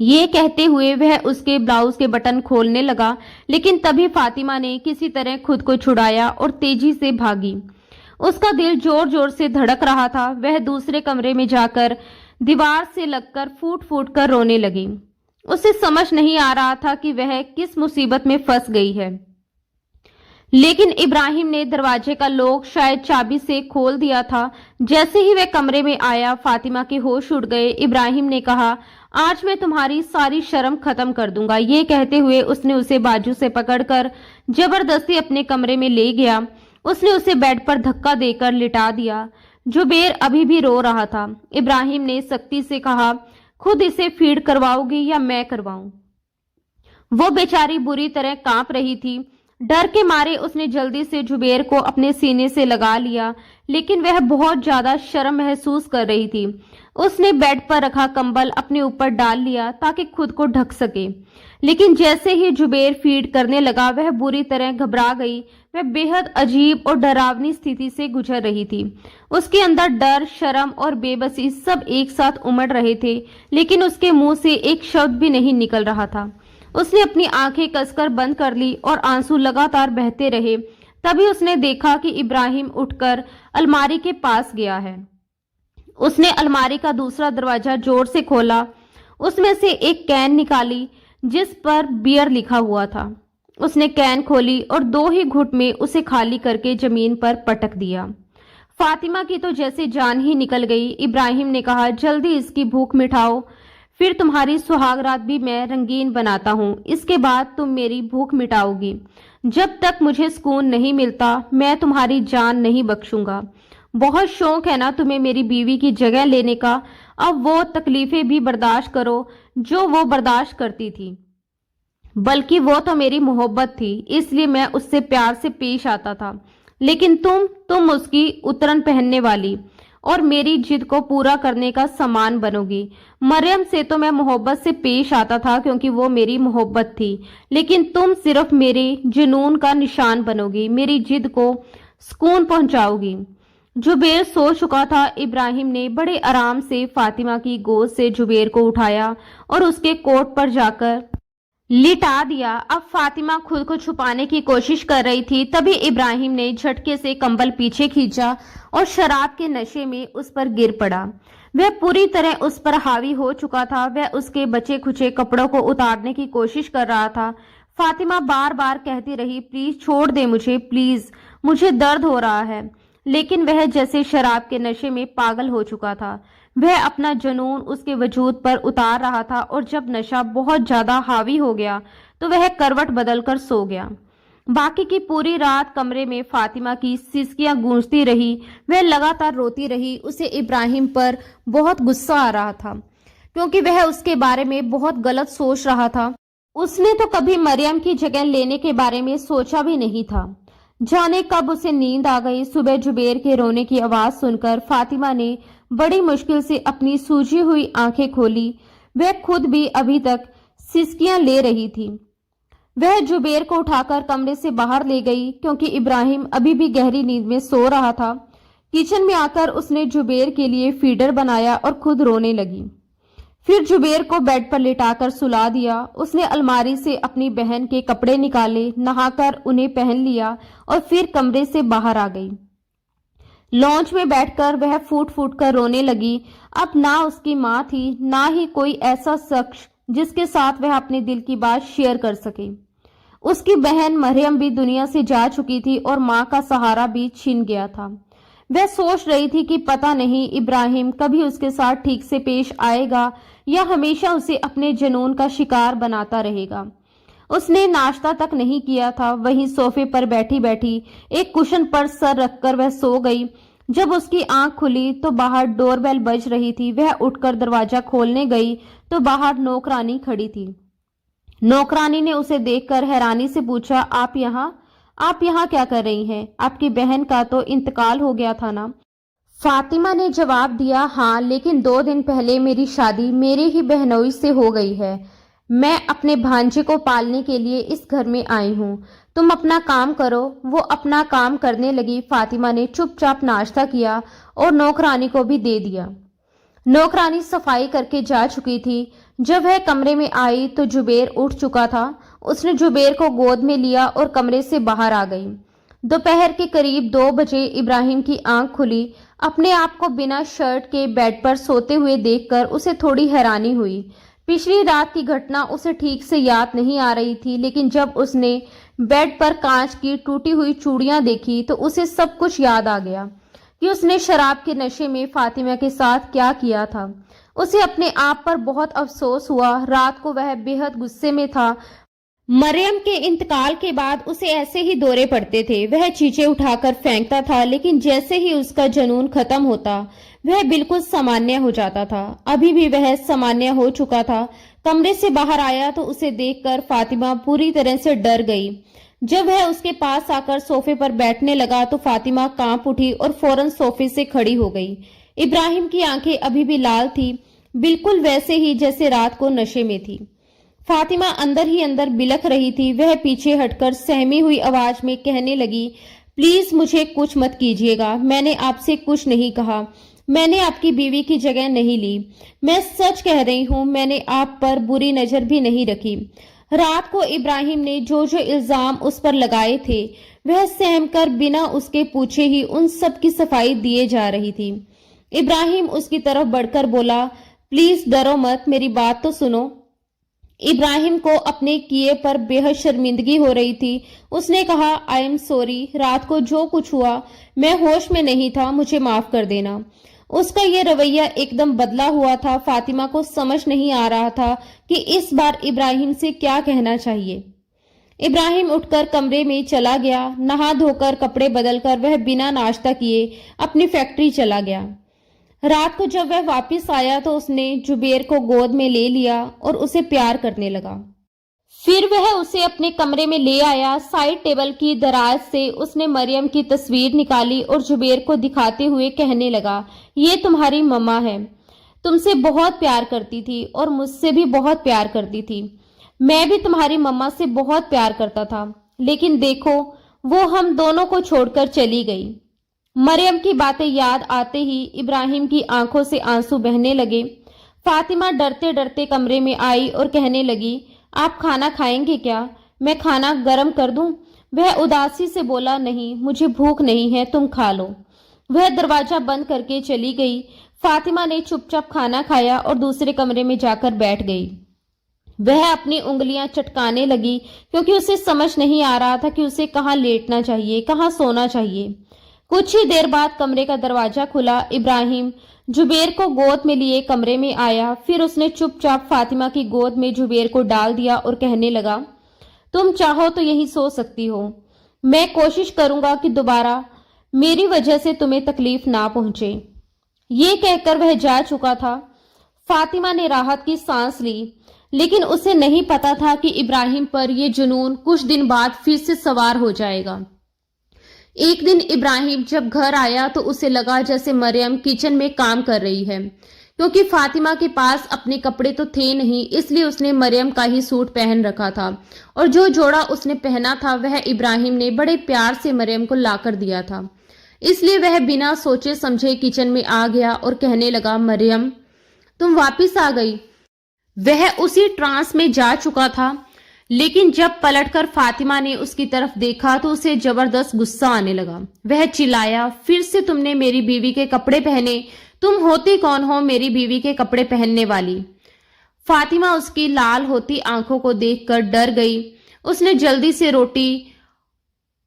ये कहते हुए वह उसके ब्लाउज के बटन खोलने लगा, लेकिन तभी फातिमा ने किसी तरह खुद को छुड़ाया और तेजी से भागी। उसका दिल जोर जोर से धड़क रहा था। वह दूसरे कमरे में जाकर दीवार से लगकर फूट फूट कर रोने लगी। उसे समझ नहीं आ रहा था कि वह किस मुसीबत में फंस गई है। लेकिन इब्राहिम ने दरवाजे का लॉक शायद चाबी से खोल दिया था। जैसे ही वह कमरे में आया, फातिमा के होश उड़ गए। इब्राहिम ने कहा, आज मैं तुम्हारी सारी शर्म खत्म कर दूंगा। ये कहते हुए उसने उसे बाजू से पकड़कर जबरदस्ती अपने कमरे में ले गया। उसने उसे बेड पर धक्का देकर लिटा दिया। जुबेर अभी भी रो रहा था। इब्राहिम ने सख्ती से कहा, खुद इसे फीड करवाओगी या मैं करवाऊं? वो बेचारी बुरी तरह कांप रही थी। डर के मारे उसने जल्दी से जुबेर को अपने सीने से लगा लिया, लेकिन वह बहुत ज्यादा शर्म महसूस कर रही थी। उसने बेड पर रखा कंबल अपने ऊपर डाल लिया ताकि खुद को ढक सके, लेकिन जैसे ही जुबेर फीड करने लगा वह बुरी तरह घबरा गई। वह बेहद अजीब और डरावनी स्थिति से गुजर रही थी। उसके अंदर डर, शर्म और बेबसी सब एक साथ उमड़ रहे थे, लेकिन उसके मुंह से एक शब्द भी नहीं निकल रहा था। उसने अपनी आंखें कसकर बंद कर ली और आंसू लगातार बहते रहे। तभी उसने देखा कि इब्राहिम उठकर अलमारी के पास गया है। उसने अलमारी का दूसरा दरवाजा जोर से खोला। उसमें से एक कैन निकाली जिस पर बियर लिखा हुआ था। उसने कैन खोली और 2 ही घुट में उसे खाली करके जमीन पर पटक दिया। फातिमा की तो जैसे जान ही निकल गई। इब्राहिम ने कहा, जल्दी इसकी भूख मिटाओ, फिर तुम्हारी सुहागरात भी मैं रंगीन बनाता हूँ। इसके बाद तुम मेरी भूख मिटाओगी। जब तक मुझे सुकून नहीं मिलता मैं तुम्हारी जान नहीं बख्शूंगा। बहुत शौक है ना तुम्हें मेरी बीवी की जगह लेने का। अब वो तकलीफें भी बर्दाश्त करो जो वो बर्दाश्त करती थी। बल्कि वो तो मेरी मोहब्बत थी, इसलिए मैं उससे प्यार से पेश आता था। लेकिन तुम उसकी उतरन पहनने वाली और मेरी जिद को पूरा करने का सामान बनोगी। मरियम से तो मैं मोहब्बत से पेश आता था क्योंकि वो मेरी मोहब्बत थी, लेकिन तुम सिर्फ मेरे जुनून का निशान बनोगी, मेरी जिद को सुकून पहुंचाओगी। जुबेर सो चुका था। इब्राहिम ने बड़े आराम से फातिमा की गोद से जुबेर को उठाया और उसके कोट पर जाकर लिटा दिया। अब फातिमा खुद को छुपाने की कोशिश कर रही थी। तभी इब्राहिम ने झटके से कंबल पीछे खींचा और शराब के नशे में उस पर गिर पड़ा। वह पूरी तरह उस पर हावी हो चुका था। वह उसके बचे खुचे कपड़ों को उतारने की कोशिश कर रहा था। फातिमा बार बार कहती रही, प्लीज छोड़ दे मुझे, प्लीज, मुझे दर्द हो रहा है। लेकिन वह जैसे शराब के नशे में पागल हो चुका था। वह अपना जुनून उसके वजूद पर उतार रहा था और जब नशा बहुत ज्यादा हावी हो गया तो वह करवट बदलकर सो गया। बाकी की पूरी रात कमरे में फातिमा की सिसकियां गूंजती रही। वह लगातार रोती रही। उसे इब्राहिम पर बहुत गुस्सा आ रहा था क्योंकि वह उसके बारे में बहुत गलत सोच रहा था। उसने तो कभी मरियम की जगह लेने के बारे में सोचा भी नहीं था। जाने कब उसे नींद आ गई। सुबह जुबेर के रोने की आवाज सुनकर फातिमा ने बड़ी मुश्किल से अपनी सूजी हुई आंखें खोली। वह खुद भी अभी तक सिसकियां ले रही थी। वह जुबेर को उठाकर कमरे से बाहर ले गई क्योंकि इब्राहिम अभी भी गहरी नींद में सो रहा था। किचन में आकर उसने जुबेर के लिए फीडर बनाया और खुद रोने लगी। फिर जुबेर को बेड पर लिटाकर सुला दिया। उसने अलमारी से अपनी बहन के कपड़े निकाले, नहाकर उन्हें पहन लिया और फिर कमरे से बाहर आ गई। लॉन्च में बैठकर वह फूट फूट कर रोने लगी। अब ना उसकी माँ थी, ना ही कोई ऐसा शख्स जिसके साथ वह अपने दिल की बात शेयर कर सके। उसकी बहन मरियम भी दुनिया से जा चुकी थी और माँ का सहारा भी छिन गया था। वह सोच रही थी कि पता नहीं इब्राहिम कभी उसके साथ ठीक से पेश आएगा या हमेशा उसे अपने जुनून का शिकार बनाता रहेगा। उसने नाश्ता तक नहीं किया था। वहीं सोफे पर बैठी बैठी एक कुशन पर सर रखकर वह सो गई। जब उसकी आंख खुली तो बाहर डोरबेल बज रही थी। वह उठकर दरवाजा खोलने गई तो बाहर नौकरानी खड़ी थी। नौकरानी ने उसे देखकर हैरानी से पूछा, आप यहाँ क्या कर रही हैं? आपकी बहन का तो इंतकाल हो गया था ना? फातिमा ने जवाब दिया, हाँ, लेकिन 2 दिन पहले मेरी शादी मेरे ही बहनोई से हो गई है। मैं अपने भांजे को पालने के लिए इस घर में आई हूँ। तुम अपना काम करो। वो अपना काम करने लगी। फातिमा ने चुपचाप नाश्ता किया और नौकरानी को भी दे दिया। नौकरानी सफाई करके जा चुकी थी। जब वह कमरे में आई तो जुबेर उठ चुका था। उसने जुबेर को गोद में लिया और कमरे से बाहर आ गई। दोपहर के करीब 2 बजे इब्राहिम की आंख खुली। अपने आप को बिना शर्ट के बेड पर सोते हुए देखकर उसे थोड़ी हैरानी हुई। पिछली रात की घटना उसे ठीक से याद नहीं आ रही थी, लेकिन जब उसने बेड पर कांच की टूटी हुई चूड़ियां देखी तो उसे सब कुछ याद आ गया कि उसने शराब के नशे में फातिमा के साथ क्या किया था। उसे अपने आप पर बहुत अफसोस हुआ। रात को वह बेहद गुस्से में था। मरियम के इंतकाल के बाद उसे ऐसे ही दौरे पड़ते थे। वह चीजें उठाकर फेंकता था, लेकिन जैसे ही उसका जुनून खत्म होता वह बिल्कुल सामान्य हो जाता था। अभी भी वह सामान्य हो चुका था। कमरे से बाहर आया तो उसे देखकर फातिमा पूरी तरह से डर गई। जब वह उसके पास आकर सोफे पर बैठने लगा तो फातिमा कांप उठी और फौरन सोफे से खड़ी हो गई। इब्राहिम की आंखें अभी भी लाल थी, बिल्कुल वैसे ही जैसे रात को नशे में थी। फातिमा अंदर ही अंदर बिलख रही थी। वह पीछे हटकर सहमी हुई आवाज में कहने लगी, प्लीज मुझे कुछ मत कीजिएगा। मैंने आपसे कुछ नहीं कहा। मैंने आपकी बीवी की जगह नहीं ली। मैं सच कह रही हूँ, मैंने आप पर बुरी नजर भी नहीं रखी। रात को इब्राहिम ने जो जो इल्जाम उस पर लगाए थे वह सहमकर बिना उसके पूछे ही उन सब की सफाई दिए जा रही थी। इब्राहिम उसकी तरफ बढ़कर बोला, प्लीज डरो मत, मेरी बात तो सुनो। इब्राहिम को अपने किए पर बेहद शर्मिंदगी हो रही थी। उसने कहा, आई एम सॉरी, रात को जो कुछ हुआ मैं होश में नहीं था, मुझे माफ कर देना। उसका यह रवैया एकदम बदला हुआ था। फातिमा को समझ नहीं आ रहा था कि इस बार इब्राहिम से क्या कहना चाहिए। इब्राहिम उठकर कमरे में चला गया। नहा धोकर कपड़े बदलकर वह बिना नाश्ता किए अपनी फैक्ट्री चला गया। रात को जब वह वापस आया तो उसने जुबेर को गोद में ले लिया और उसे प्यार करने लगा। फिर वह उसे अपने कमरे में ले आया। साइड टेबल की दराज से उसने मरियम की तस्वीर निकाली और जुबेर को दिखाते हुए कहने लगा, ये तुम्हारी मम्मा है, तुमसे बहुत प्यार करती थी और मुझसे भी बहुत प्यार करती थी। मैं भी तुम्हारी मम्मा से बहुत प्यार करता था, लेकिन देखो वो हम दोनों को छोड़कर चली गई। मरियम की बातें याद आते ही इब्राहिम की आंखों से आंसू बहने लगे। फातिमा डरते डरते कमरे में आई और कहने लगी, आप खाना खाएंगे क्या? मैं खाना गर्म कर दूं? वह उदासी से बोला, नहीं, मुझे भूख नहीं है, तुम खा लो। वह दरवाजा बंद करके चली गई। फातिमा ने चुपचाप खाना खाया और दूसरे कमरे में जाकर बैठ गई। वह अपनी उंगलियां चटकाने लगी क्योंकि उसे समझ नहीं आ रहा था कि उसे कहाँ लेटना चाहिए, कहाँ सोना चाहिए। कुछ ही देर बाद कमरे का दरवाजा खुला। इब्राहिम जुबेर को गोद में लिए कमरे में आया। फिर उसने चुपचाप फातिमा की गोद में जुबेर को डाल दिया और कहने लगा, तुम चाहो तो यहीं सो सकती हो। मैं कोशिश करूंगा कि दोबारा मेरी वजह से तुम्हें तकलीफ ना पहुंचे। ये कहकर वह जा चुका था। फातिमा ने राहत की सांस ली, लेकिन उसे नहीं पता था कि इब्राहिम पर यह जुनून कुछ दिन बाद फिर से सवार हो जाएगा। एक दिन इब्राहिम जब घर आया तो उसे लगा जैसे मरियम किचन में काम कर रही है। क्योंकि फातिमा के पास अपने कपड़े तो थे नहीं, इसलिए उसने मरियम का ही सूट पहन रखा था और जो जोड़ा उसने पहना था वह इब्राहिम ने बड़े प्यार से मरियम को लाकर दिया था। इसलिए वह बिना सोचे समझे किचन में आ गया और कहने लगा, मरियम तुम वापिस आ गई। वह उसी ट्रांस में जा चुका था, लेकिन जब पलटकर फातिमा ने उसकी तरफ देखा तो उसे जबरदस्त गुस्सा आने लगा। वह चिल्लाया, फिर से तुमने मेरी बीवी के कपड़े पहने? तुम होती कौन हो मेरी बीवी के कपड़े पहनने वाली? फातिमा उसकी लाल होती आंखों को देखकर डर गई। उसने जल्दी से रोटी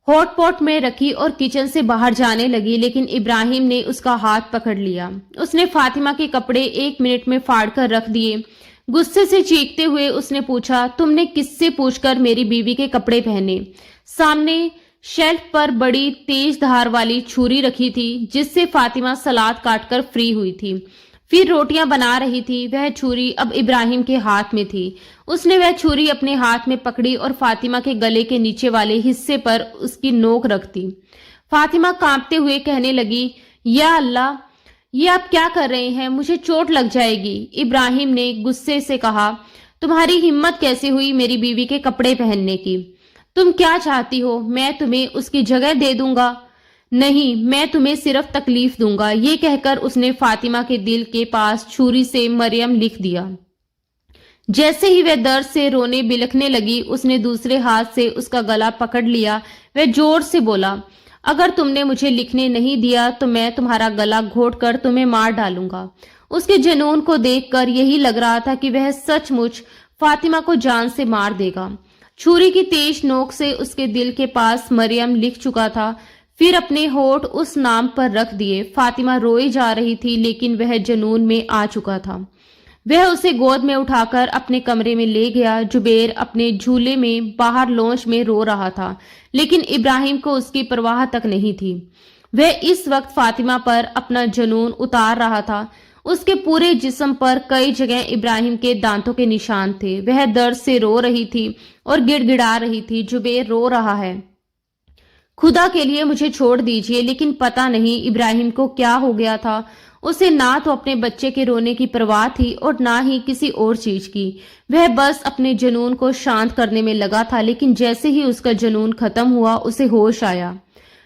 हॉटपॉट में रखी और किचन से बाहर जाने लगी, लेकिन इब्राहिम ने उसका हाथ पकड़ लिया। उसने फातिमा के कपड़े 1 मिनट में फाड़कर रख दिए। गुस्से से चीखते हुए उसने पूछा, तुमने किससे पूछकर मेरी बीवी के कपड़े पहने? सामने शेल्फ पर बड़ी तेज धार वाली छुरी रखी थी जिससे फातिमा सलाद काटकर फ्री हुई थी, फिर रोटियां बना रही थी। वह छुरी अब इब्राहिम के हाथ में थी। उसने वह छुरी अपने हाथ में पकड़ी और फातिमा के गले के नीचे वाले हिस्से पर उसकी नोक रख दी। फातिमा कांपते हुए कहने लगी, या अल्लाह, ये आप क्या कर रहे हैं? मुझे चोट लग जाएगी। इब्राहिम ने गुस्से से कहा, तुम्हारी हिम्मत कैसे हुई मेरी बीवी के कपड़े पहनने की? तुम क्या चाहती हो? मैं तुम्हें उसकी जगह दे दूंगा? नहीं, मैं तुम्हें सिर्फ तकलीफ दूंगा। ये कहकर उसने फातिमा के दिल के पास छुरी से मरियम लिख दिया। जैसे ही वह दर्द से रोने बिलखने लगी, उसने दूसरे हाथ से उसका गला पकड़ लिया। वह जोर से बोला, अगर तुमने मुझे लिखने नहीं दिया तो मैं तुम्हारा गला घोटकर तुम्हें मार डालूंगा। उसके जुनून को देखकर यही लग रहा था कि वह सचमुच फातिमा को जान से मार देगा। छुरी की तेज नोक से उसके दिल के पास मरियम लिख चुका था, फिर अपने होठ उस नाम पर रख दिए। फातिमा रोई जा रही थी, लेकिन वह जुनून में आ चुका था। वह उसे गोद में उठाकर अपने कमरे में ले गया। जुबैर अपने झूले में बाहर लॉन्च में रो रहा था, लेकिन इब्राहिम को उसकी परवाह तक नहीं थी। वह इस वक्त फातिमा पर अपना जुनून उतार रहा था। उसके पूरे जिस्म पर कई जगह इब्राहिम के दांतों के निशान थे। वह दर्द से रो रही थी और गिड़गिड़ा रही थी, जुबैर रो रहा है, खुदा के लिए मुझे छोड़ दीजिए। लेकिन पता नहीं इब्राहिम को क्या हो गया था। उसे ना तो अपने बच्चे के रोने की परवाह थी और ना ही किसी और चीज की। वह बस अपने जुनून को शांत करने में लगा था, लेकिन जैसे ही उसका जुनून खत्म हुआ उसे होश आया।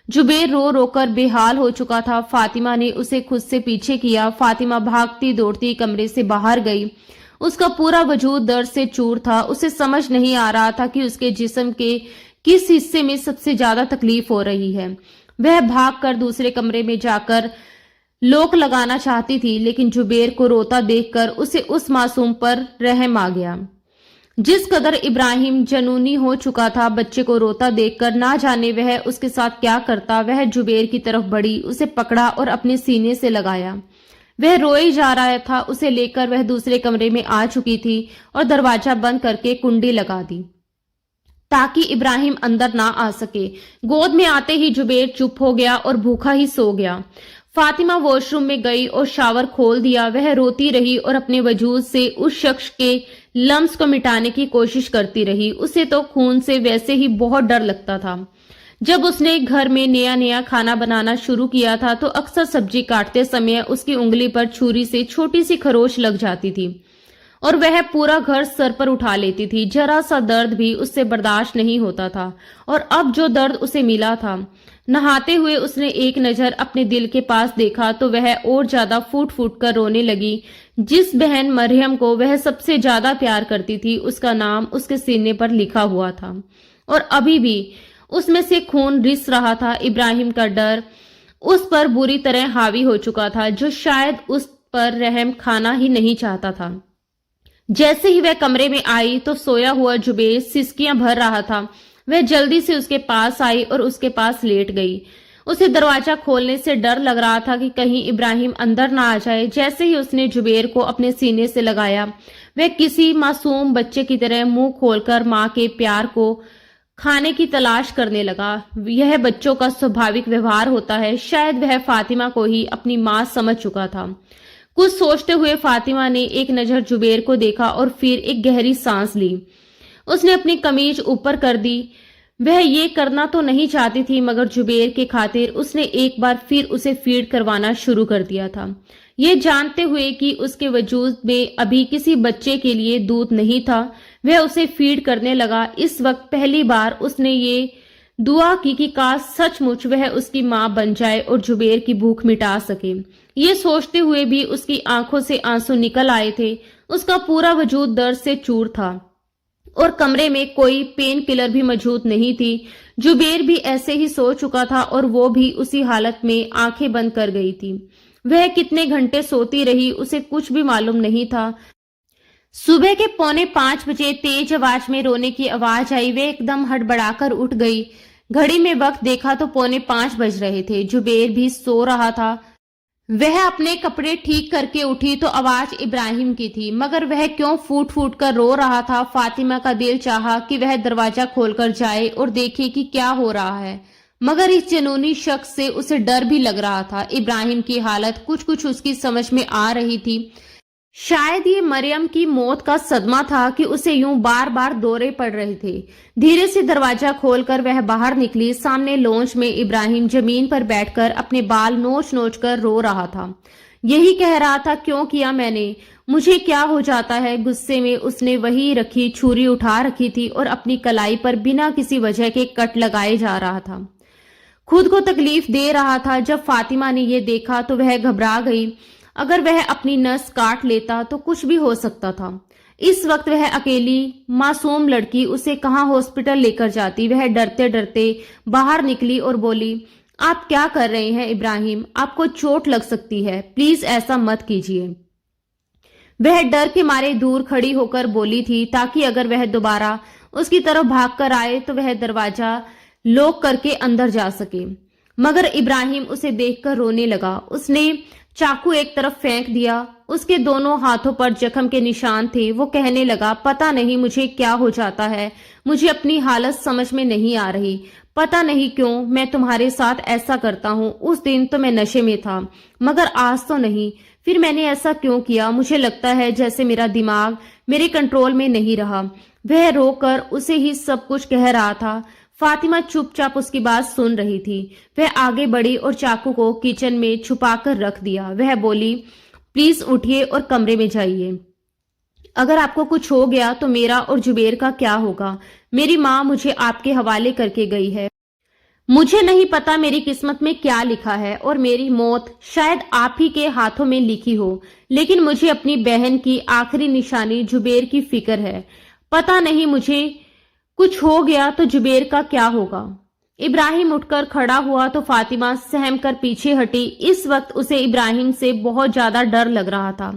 जुबैर रो रोकर बेहाल हो चुका था। फातिमा ने उसे खुद से पीछे किया। फातिमा भागती दौड़ती कमरे से बाहर गई। उसका पूरा वजूद दर्द से चूर था। उसे समझ नहीं आ रहा था कि उसके जिस्म के किस हिस्से में सबसे ज्यादा तकलीफ हो रही है। वह भागकर दूसरे कमरे में जाकर लोक लगाना चाहती थी, लेकिन जुबैर को रोता देखकर उसे उस मासूम पर रहम आ गया। जिस कदर इब्राहिम जनूनी हो चुका था, बच्चे को रोता देखकर ना जाने वह उसके साथ क्या करता। वह जुबैर की तरफ बढ़ी, उसे पकड़ा और अपने सीने से लगाया। वह रोए जा रहा था। उसे लेकर वह दूसरे कमरे में आ चुकी थी और दरवाजा बंद करके कुंडी लगा दी ताकि इब्राहिम अंदर ना आ सके। गोद में आते ही जुबैर चुप हो गया और भूखा ही सो गया। फातिमा वॉशरूम में गई और शावर खोल दिया। वह रोती रही और अपने वजूद से उस शख्स के लम्स को मिटाने की कोशिश करती रही। उसे तो खून से वैसे ही बहुत डर लगता था। जब उसने घर में नया नया खाना बनाना शुरू किया था तो अक्सर सब्जी काटते समय उसकी उंगली पर छुरी से छोटी सी खरोच लग जाती थी और वह पूरा घर सर पर उठा लेती थी। जरा सा दर्द भी उससे बर्दाश्त नहीं होता था और अब जो दर्द उसे मिला था, नहाते हुए उसने एक नजर अपने दिल के पास देखा तो वह और ज्यादा फूट फूट कर रोने लगी। जिस बहन मरियम को वह सबसे ज्यादा प्यार करती थी, उसका नाम उसके सीने पर लिखा हुआ था और अभी भी उसमें से खून रिस रहा था। इब्राहिम का डर उस पर बुरी तरह हावी हो चुका था, जो शायद उस पर रहम खाना ही नहीं चाहता था। जैसे ही वह कमरे में आई तो सोया हुआ जुबैर सिसकियां भर रहा था। वह जल्दी से उसके पास आई और उसके पास लेट गई। उसे दरवाजा खोलने से डर लग रहा था कि कहीं इब्राहिम अंदर ना आ जाए। जैसे ही उसने जुबैर को अपने सीने से लगाया, वह किसी मासूम बच्चे की तरह मुंह खोलकर मां के प्यार को खाने की तलाश करने लगा। यह बच्चों का स्वाभाविक व्यवहार होता है। शायद वह फातिमा को ही अपनी मां समझ चुका था। कुछ सोचते हुए फातिमा ने एक नजर जुबैर को देखा और फिर एक गहरी सांस ली। उसने अपनी कमीज ऊपर कर दी, वह ये करना तो नहीं चाहती थी, मगर जुबेर के खातिर उसने एक बार फिर उसे फीड करवाना शुरू कर दिया था, ये जानते हुए कि उसके वजूद में अभी किसी बच्चे के लिए दूध नहीं था। वह उसे फीड करने लगा। इस वक्त पहली बार उसने ये दुआ की कि काश सचमुच वह उसकी मां बन जाए और जुबेर की भूख मिटा सके। ये सोचते हुए भी उसकी आंखों से आंसू निकल आए थे। उसका पूरा वजूद दर्द से चूर था और कमरे में कोई पेन किलर भी मौजूद नहीं थी। जुबेर भी ऐसे ही सो चुका था और वो भी उसी हालत में आंखें बंद कर गई थी। वह कितने घंटे सोती रही उसे कुछ भी मालूम नहीं था। सुबह के 4:45 बजे तेज आवाज में रोने की आवाज आई। वह एकदम हड़बड़ाकर उठ गई। घड़ी में वक्त देखा तो 4:45 बज रहे थे। जुबेर भी सो रहा था। वह अपने कपड़े ठीक करके उठी तो आवाज इब्राहिम की थी, मगर वह क्यों फूट फूट कर रो रहा था। फातिमा का दिल चाहा कि वह दरवाजा खोलकर जाए और देखे कि क्या हो रहा है, मगर इस जुनूनी शख्स से उसे डर भी लग रहा था। इब्राहिम की हालत कुछ कुछ उसकी समझ में आ रही थी। शायद ये मरियम की मौत का सदमा था कि उसे यूं बार बार दौरे पड़ रहे थे। धीरे से दरवाजा खोलकर वह बाहर निकली। सामने लॉन्च में इब्राहिम जमीन पर बैठकर अपने बाल नोच नोच कर रो रहा था। यही कह रहा था, क्यों किया मैंने, मुझे क्या हो जाता है। गुस्से में उसने वही रखी छुरी उठा रखी थी और अपनी कलाई पर बिना किसी वजह के कट लगाए जा रहा था। खुद को तकलीफ दे रहा था। जब फातिमा ने यह देखा तो वह घबरा गई। अगर वह अपनी नस काट लेता तो कुछ भी हो सकता था। इस वक्त वह अकेली मासूम लड़की उसे कहां हॉस्पिटल लेकर जाती। वह डरते डरते बाहर निकली और बोली, आप क्या कर रहे हैं इब्राहिम, आपको चोट लग सकती है, प्लीज ऐसा मत कीजिए। वह डर के मारे दूर खड़ी होकर बोली थी, ताकि अगर वह दोबारा उसकी तरफ भागकर आए तो वह दरवाजा लॉक करके अंदर जा सके। मगर इब्राहिम उसे देखकर रोने लगा। उसने चाकू एक तरफ फेंक दिया। उसके दोनों हाथों पर जख्म के निशान थे। वो कहने लगा, पता नहीं मुझे क्या हो जाता है, मुझे अपनी हालत समझ में नहीं आ रही। पता नहीं क्यों मैं तुम्हारे साथ ऐसा करता हूँ। उस दिन तो मैं नशे में था, मगर आज तो नहीं। फिर मैंने ऐसा क्यों किया। मुझे लगता है जैसे मेरा दिमाग मेरे कंट्रोल में नहीं रहा। वह रोकर उसे ही सब कुछ कह रहा था। फातिमा चुपचाप उसकी बात सुन रही थी। वह आगे बढ़ी और चाकू को किचन में छुपाकर रख दिया। वह बोली, प्लीज उठिए और कमरे में जाइए। अगर आपको कुछ हो गया तो मेरा और जुबेर का क्या होगा। मेरी माँ मुझे आपके हवाले करके गई है। मुझे नहीं पता मेरी किस्मत में क्या लिखा है और मेरी मौत शायद आप ही के हाथों में लिखी हो, लेकिन मुझे अपनी बहन की आखिरी निशानी जुबेर की फिक्र है। पता नहीं मुझे कुछ हो गया तो जुबेर का क्या होगा। इब्राहिम उठकर खड़ा हुआ तो फातिमा सहम कर पीछे हटी। इस वक्त उसे इब्राहिम से बहुत ज्यादा डर लग रहा था।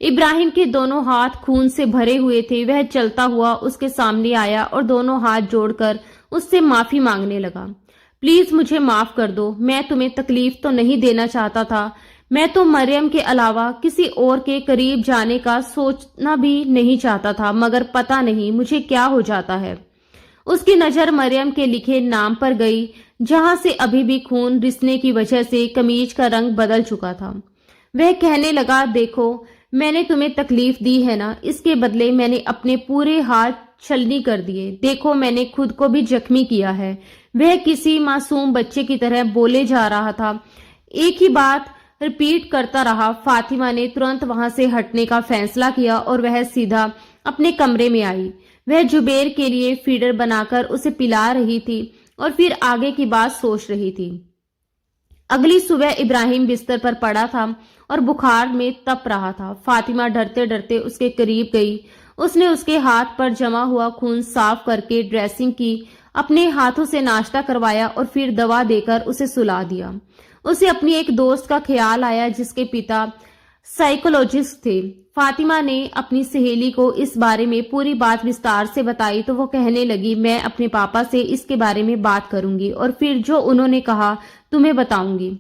इब्राहिम के दोनों हाथ खून से भरे हुए थे। वह चलता हुआ उसके सामने आया और दोनों हाथ जोड़कर उससे माफी मांगने लगा। प्लीज मुझे माफ कर दो, मैं तुम्हें तकलीफ तो नहीं देना चाहता था। मैं तो मरियम के अलावा किसी और के करीब जाने का सोचना भी नहीं चाहता था, मगर पता नहीं मुझे क्या हो जाता है। उसकी नजर मरियम के लिखे नाम पर गई, जहां से अभी भी खून रिसने की वजह से कमीज का रंग बदल चुका था। वह कहने लगा, देखो मैंने तुम्हें तकलीफ दी है ना, इसके बदले मैंने अपने पूरे हाथ छलनी कर दिए। देखो मैंने खुद को भी जख्मी किया है। वह किसी मासूम बच्चे की तरह बोले जा रहा था। एक ही बात रिपीट करता रहा। फातिमा ने तुरंत वहां से हटने का फैसला किया और वह सीधा अपने कमरे में आई। वह जुबेर के लिए फीडर बनाकर उसे पिला रही थी और फिर आगे की बात सोच रही थी। अगली सुबह इब्राहिम बिस्तर पर पड़ा था और बुखार में तप रहा था। फातिमा डरते डरते उसके करीब गई। उसने उसके हाथ पर जमा हुआ खून साफ करके ड्रेसिंग की, अपने हाथों से नाश्ता करवाया और फिर दवा देकर उसे सुला दिया। उसे अपनी एक दोस्त का ख्याल आया जिसके पिता साइकोलॉजिस्ट थे। फातिमा ने अपनी सहेली को इस बारे में पूरी बात विस्तार से बताई तो वो कहने लगी, मैं अपने पापा से इसके बारे में बात करूंगी और फिर जो उन्होंने कहा तुम्हें बताऊंगी।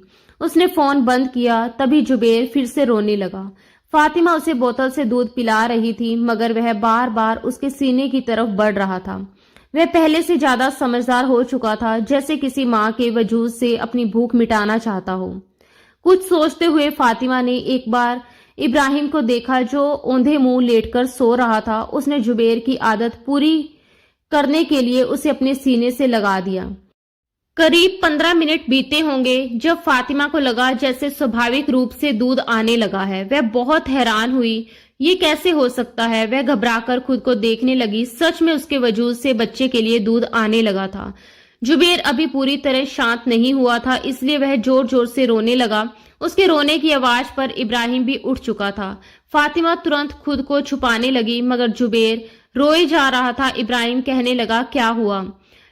उसने फोन बंद किया। तभी जुबेर फिर से रोने लगा। फातिमा उसे बोतल से दूध पिला रही थी, मगर वह बार बार उसके सीने की तरफ बढ़ रहा था। वह पहले से ज्यादा समझदार हो चुका था, जैसे किसी माँ के वजूद से अपनी भूख मिटाना चाहता हो। कुछ सोचते हुए फातिमा ने एक बार इब्राहिम को देखा, जो औंधे मुंह लेटकर सो रहा था। उसने जुबेर की आदत पूरी करने के लिए उसे अपने सीने से लगा दिया। करीब 15 मिनट बीते होंगे जब फातिमा को लगा जैसे स्वाभाविक रूप से दूध आने लगा है। वह बहुत हैरान हुई, ये कैसे हो सकता है। वह घबराकर खुद को देखने लगी। सच में उसके वजूद से बच्चे के लिए दूध आने लगा था। जुबेर अभी पूरी तरह शांत नहीं हुआ था, इसलिए वह जोर जोर से रोने लगा। उसके रोने की आवाज पर इब्राहिम भी उठ चुका था। फातिमा तुरंत खुद को छुपाने लगी, मगर जुबेर रोए जा रहा था। इब्राहिम कहने लगा, क्या हुआ,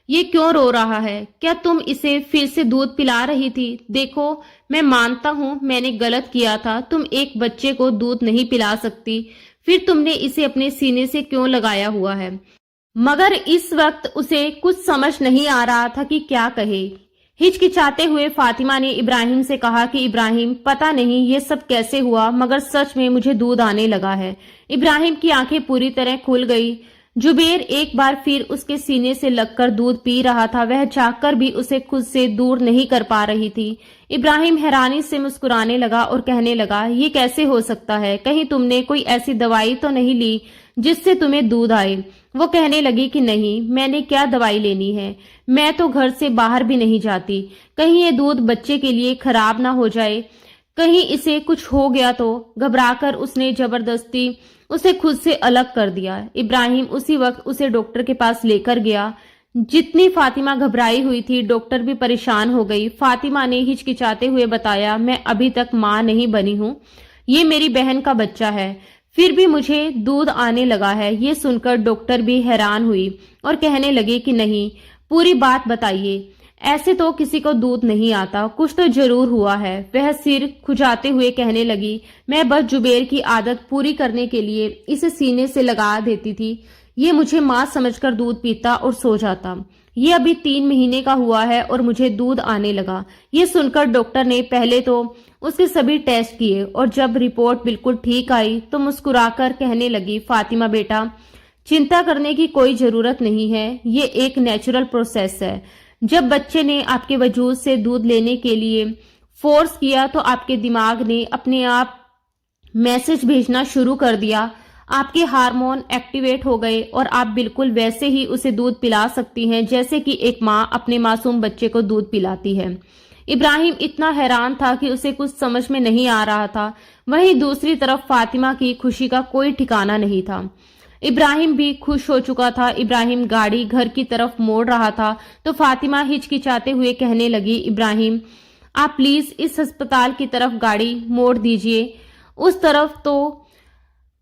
ये क्यों रो रहा है? क्या तुम इसे फिर से दूध पिला रही थी? देखो, मैं मानता हूँ मैंने गलत किया था। तुम एक बच्चे को दूध नहीं पिला सकती, फिर तुमने इसे अपने सीने से क्यों लगाया हुआ है? मगर इस वक्त उसे कुछ समझ नहीं आ रहा था कि क्या कहे। हिचकिचाते हुए फातिमा ने इब्राहिम से कहा कि इब्राहिम, पता नहीं ये सब कैसे हुआ, मगर सच में मुझे दूध आने लगा है। इब्राहिम की आंखें पूरी तरह खुल गई। जुबेर एक बार फिर उसके सीने से लगकर दूध पी रहा था। वह चाहकर भी उसे खुद से दूर नहीं कर पा रही थी। इब्राहिम हैरानी से मुस्कुराने लगा और कहने लगा, ये कैसे हो सकता है? कहीं तुमने कोई ऐसी दवाई तो नहीं ली जिससे तुम्हें दूध आए? वो कहने लगी कि नहीं, मैंने क्या दवाई लेनी है, मैं तो घर से बाहर भी नहीं जाती। कहीं ये दूध बच्चे के लिए खराब ना हो जाए, कहीं इसे कुछ हो गया तो। घबराकर उसने जबरदस्ती उसे खुद से अलग कर दिया। इब्राहिम उसी वक्त उसे डॉक्टर के पास लेकर गया। जितनी फातिमा घबराई हुई थी, डॉक्टर भी परेशान हो गई। फातिमा ने हिचकिचाते हुए बताया, मैं अभी तक मां नहीं बनी हूं, ये मेरी बहन का बच्चा है, फिर भी मुझे दूध आने लगा है। ये सुनकर डॉक्टर भी हैरान हुई और कहने लगे कि नहीं, पूरी बात बताइए। ऐसे तो किसी को दूध नहीं आता, कुछ तो जरूर हुआ है। वह सिर खुजाते हुए कहने लगी, मैं बस जुबेर की आदत पूरी करने के लिए इसे सीने से लगा देती थी। ये मुझे मां समझकर दूध पीता और सो जाता। ये अभी 3 महीने का हुआ है और मुझे दूध आने लगा। ये सुनकर डॉक्टर ने पहले तो उसके सभी टेस्ट किए और जब रिपोर्ट बिल्कुल ठीक आई तो मुस्कुराकर कहने लगी, फातिमा बेटा, चिंता करने की कोई जरूरत नहीं है, ये एक नेचुरल प्रोसेस है। जब बच्चे ने आपके वजूद से दूध लेने के लिए फोर्स किया तो आपके दिमाग ने अपने आप मैसेज भेजना शुरू कर दिया। आपके हार्मोन एक्टिवेट हो गए और आप बिल्कुल वैसे ही उसे दूध पिला सकती हैं जैसे कि एक मां अपने मासूम बच्चे को दूध पिलाती है। इब्राहिम इतना हैरान था कि उसे कुछ समझ में नहीं आ रहा था। वहीं दूसरी तरफ फातिमा की खुशी का कोई ठिकाना नहीं था। इब्राहिम भी खुश हो चुका था। इब्राहिम गाड़ी घर की तरफ मोड़ रहा था तो फातिमा हिचकिचाते हुए कहने लगी, इब्राहिम, आप प्लीज इस अस्पताल की तरफ गाड़ी मोड़ दीजिए। उस तरफ तो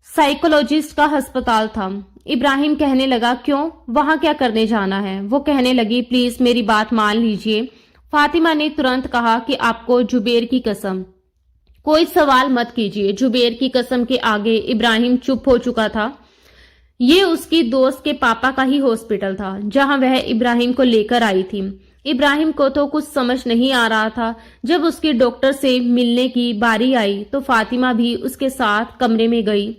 साइकोलॉजिस्ट का अस्पताल था। इब्राहिम कहने लगा, क्यों, वहां क्या करने जाना है? वो कहने लगी, प्लीज मेरी बात मान लीजिए। फातिमा ने तुरंत कहा कि आपको जुबेर की कसम, कोई सवाल मत कीजिए। जुबेर की कसम के आगे इब्राहिम चुप हो चुका था। ये उसकी दोस्त के पापा का ही हॉस्पिटल था जहां वह इब्राहिम को लेकर आई थी। इब्राहिम को तो कुछ समझ नहीं आ रहा था। जब उसकी डॉक्टर से मिलने की बारी आई तो फातिमा भी उसके साथ कमरे में गई।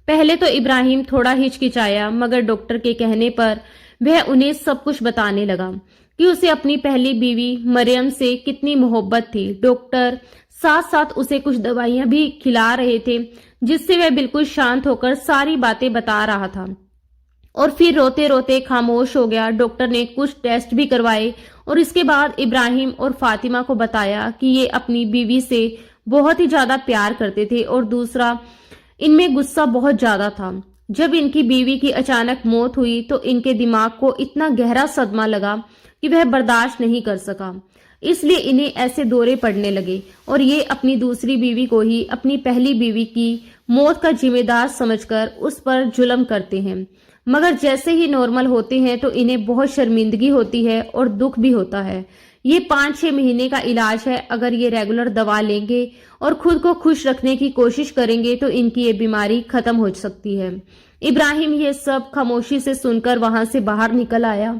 पहले तो इब्राहिम थोड़ा हिचकिचाया, मगर डॉक्टर के कहने पर वह उन्हें सब कुछ बताने लगा कि उसे अपनी पहली बीवी मरियम से कितनी मोहब्बत थी। डॉक्टर साथ साथ उसे कुछ दवाइयां भी खिला रहे थे जिससे वह बिल्कुल शांत होकर सारी बातें बता रहा था और फिर रोते रोते खामोश हो गया। डॉक्टर ने कुछ टेस्ट भी करवाए और इसके बाद इब्राहिम और फातिमा को बताया कि ये अपनी बीवी से बहुत ही ज्यादा प्यार करते थे और दूसरा, इनमें गुस्सा बहुत ज्यादा था। जब इनकी बीवी की अचानक मौत हुई तो इनके दिमाग को इतना गहरा सदमा लगा कि वह बर्दाश्त नहीं कर सका, इसलिए इन्हें ऐसे दौरे पड़ने लगे और ये अपनी दूसरी बीवी को ही अपनी पहली बीवी की मौत का जिम्मेदार समझकर उस पर जुल्म करते हैं। मगर जैसे ही नॉर्मल होते हैं तो इन्हें बहुत शर्मिंदगी होती है और दुख भी होता है। ये 5-6 महीने का इलाज है। अगर ये रेगुलर दवा लेंगे और खुद को खुश रखने की कोशिश करेंगे तो इनकी ये बीमारी खत्म हो सकती है। इब्राहिम ये सब खामोशी से सुनकर वहां से बाहर निकल आया।